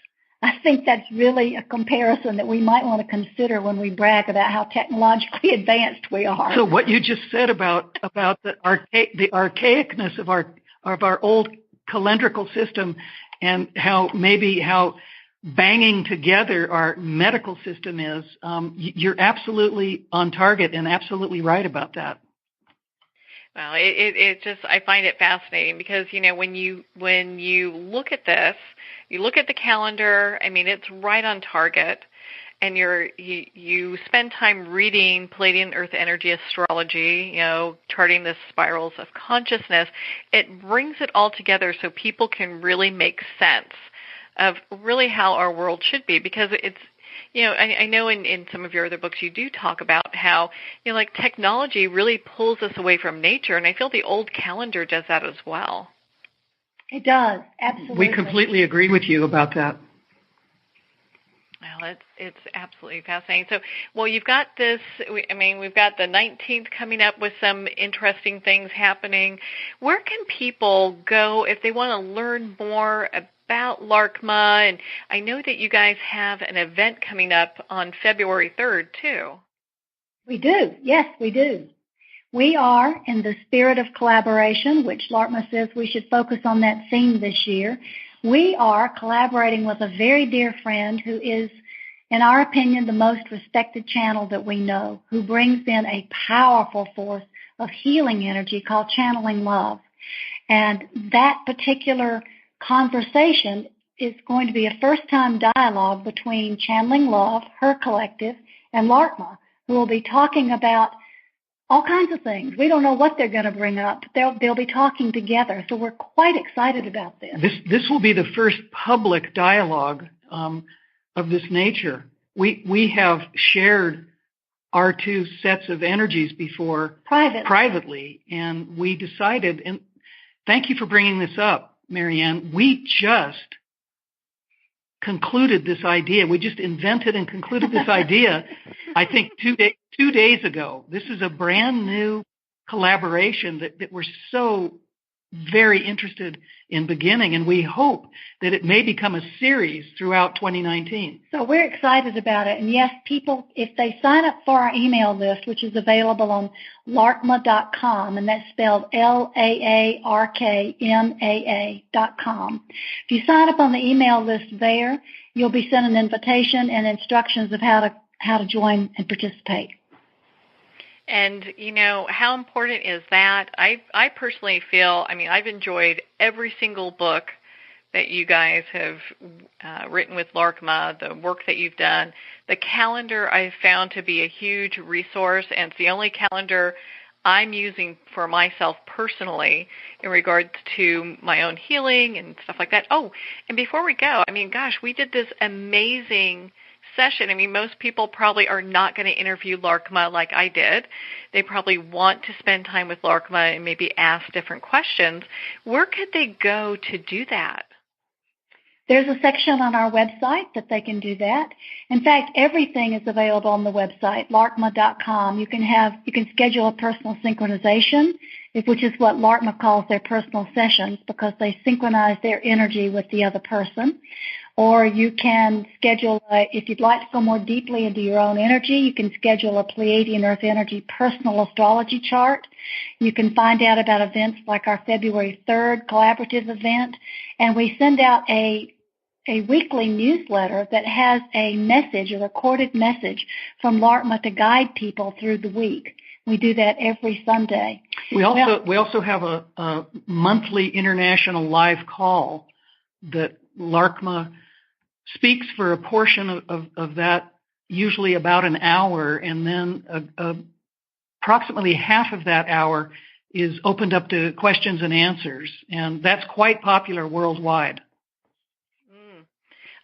I think that's really a comparison that we might want to consider when we brag about how technologically advanced we are. So what you just said about the archaicness of our old calendrical system and how banging together our medical system is, you're absolutely on target and absolutely right about that. Well, I find it fascinating because, when you look at this, you look at the calendar, it's right on target, and you spend time reading Pleiadian Earth energy astrology, charting the spirals of consciousness. It brings it all together so people can really make sense of really how our world should be, because it's, I know in some of your other books you do talk about how, technology really pulls us away from nature, and I feel the old calendar does that as well. It does, absolutely. We completely agree with you about that. Well, it's absolutely fascinating. So, well, you've got this, we've got the 19th coming up with some interesting things happening. Where can people go if they want to learn more about Larke Ma? And I know that you guys have an event coming up on February 3rd, too. We do. Yes, we do. We are, in the spirit of collaboration, which Larke Ma says we should focus on that theme this year, we are collaborating with a very dear friend who is, in our opinion, the most respected channel that we know, who brings in a powerful force of healing energy called channeling love. And that particular conversation is going to be a first-time dialogue between Channeling Love, her collective, and Larke Ma, who will be talking about all kinds of things. We don't know what they're going to bring up. They'll be talking together, so we're quite excited about this. This will be the first public dialogue of this nature. We have shared our two sets of energies before privately, and we decided, and thank you for bringing this up, Marianne, we just concluded this idea. We just invented and concluded this idea, I think, 2 days ago. This is a brand new collaboration that we're so very interested in beginning, and we hope that it may become a series throughout 2019. So we're excited about it. And yes, people, if they sign up for our email list, which is available on laarkmaa.com, and that's spelled LAARKMAA.com. If you sign up on the email list there, you'll be sent an invitation and instructions of how to join and participate. And, how important is that? I personally feel, I've enjoyed every single book that you guys have written with Larke Ma, the work that you've done. The calendar I've found to be a huge resource, and it's the only calendar I'm using for myself personally in regards to my own healing and stuff like that. Oh, and before we go, we did this amazing session. Most people probably are not going to interview Larke Ma like I did. They probably want to spend time with Larke Ma and maybe ask different questions. Where could they go to do that? There's a section on our website that they can do that. In fact, everything is available on the website, laarkmaa.com. You can schedule a personal synchronization, which is what Larke Ma calls their personal sessions, because they synchronize their energy with the other person. Or you can schedule, if you'd like to go more deeply into your own energy, you can schedule a Pleiadian Earth Energy personal astrology chart. You can find out about events like our February 3rd collaborative event. And we send out a weekly newsletter that has a message, a recorded message from Larke Ma to guide people through the week. We do that every Sunday. We also have a monthly international live call that Larke Ma speaks for a portion of that, usually about an hour, and then approximately half of that hour is opened up to questions and answers, and that's quite popular worldwide.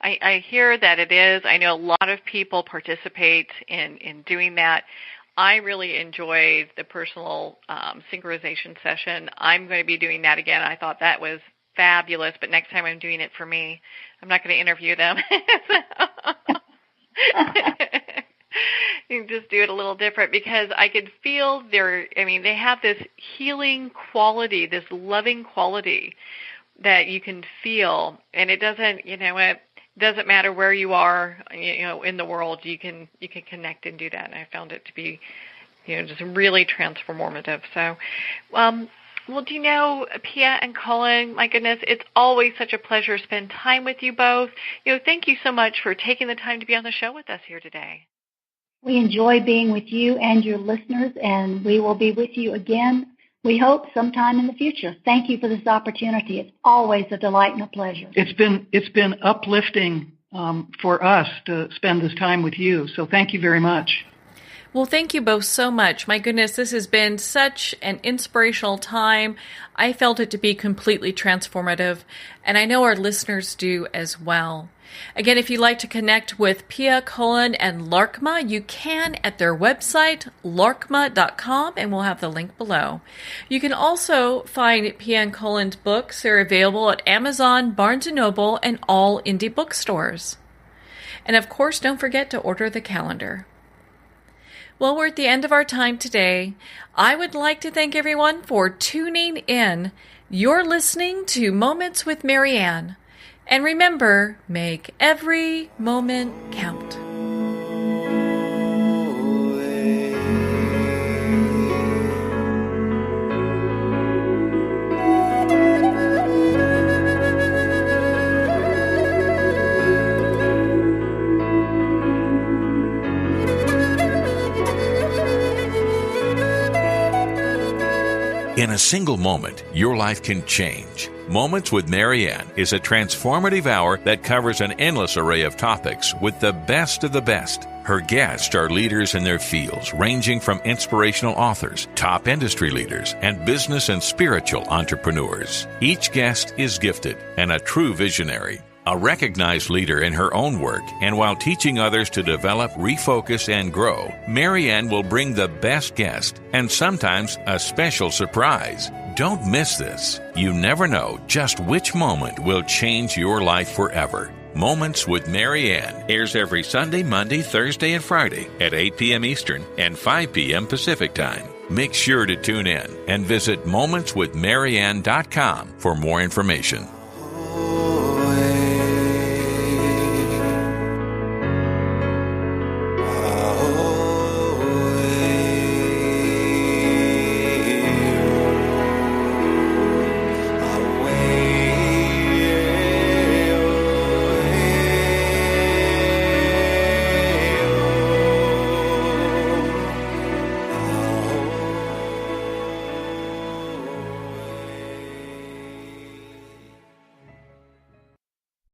I hear that it is. I know a lot of people participate in doing that. I really enjoyed the personal synchronization session. I'm going to be doing that again. I thought that was fabulous, but next time I'm doing it for me. I'm not going to interview them. You can just do it a little different, because I could feel they have this healing quality, this loving quality that you can feel, and it doesn't, it doesn't matter where you are, in the world, you can connect and do that, and I found it to be, just really transformative. So, well, do you know, Pia and Cullen, my goodness, it's always such a pleasure to spend time with you both. Thank you so much for taking the time to be on the show with us here today. We enjoy being with you and your listeners, and we will be with you again, we hope, sometime in the future. Thank you for this opportunity. It's always a delight and a pleasure. It's been uplifting for us to spend this time with you, so thank you very much. Well, thank you both so much. My goodness, this has been such an inspirational time. I felt it to be completely transformative, and I know our listeners do as well. Again, if you'd like to connect with Pia, Cullen, and Larke Ma, you can at their website, laarkmaa.com, and we'll have the link below. You can also find Pia and Cullen's books. They're available at Amazon, Barnes & Noble, and all indie bookstores. And of course, don't forget to order the calendar. Well, we're at the end of our time today. I would like to thank everyone for tuning in. You're listening to Moments with Marianne. And remember, make every moment count. In a single moment, your life can change. Moments with Marianne is a transformative hour that covers an endless array of topics with the best of the best. Her guests are leaders in their fields, ranging from inspirational authors, top industry leaders, and business and spiritual entrepreneurs. Each guest is gifted and a true visionary, a recognized leader in her own work, and while teaching others to develop, refocus, and grow, Marianne will bring the best guest and sometimes a special surprise. Don't miss this. You never know just which moment will change your life forever. Moments with Marianne airs every Sunday, Monday, Thursday, and Friday at 8 p.m. Eastern and 5 p.m. Pacific Time. Make sure to tune in and visit momentswithmarianne.com for more information.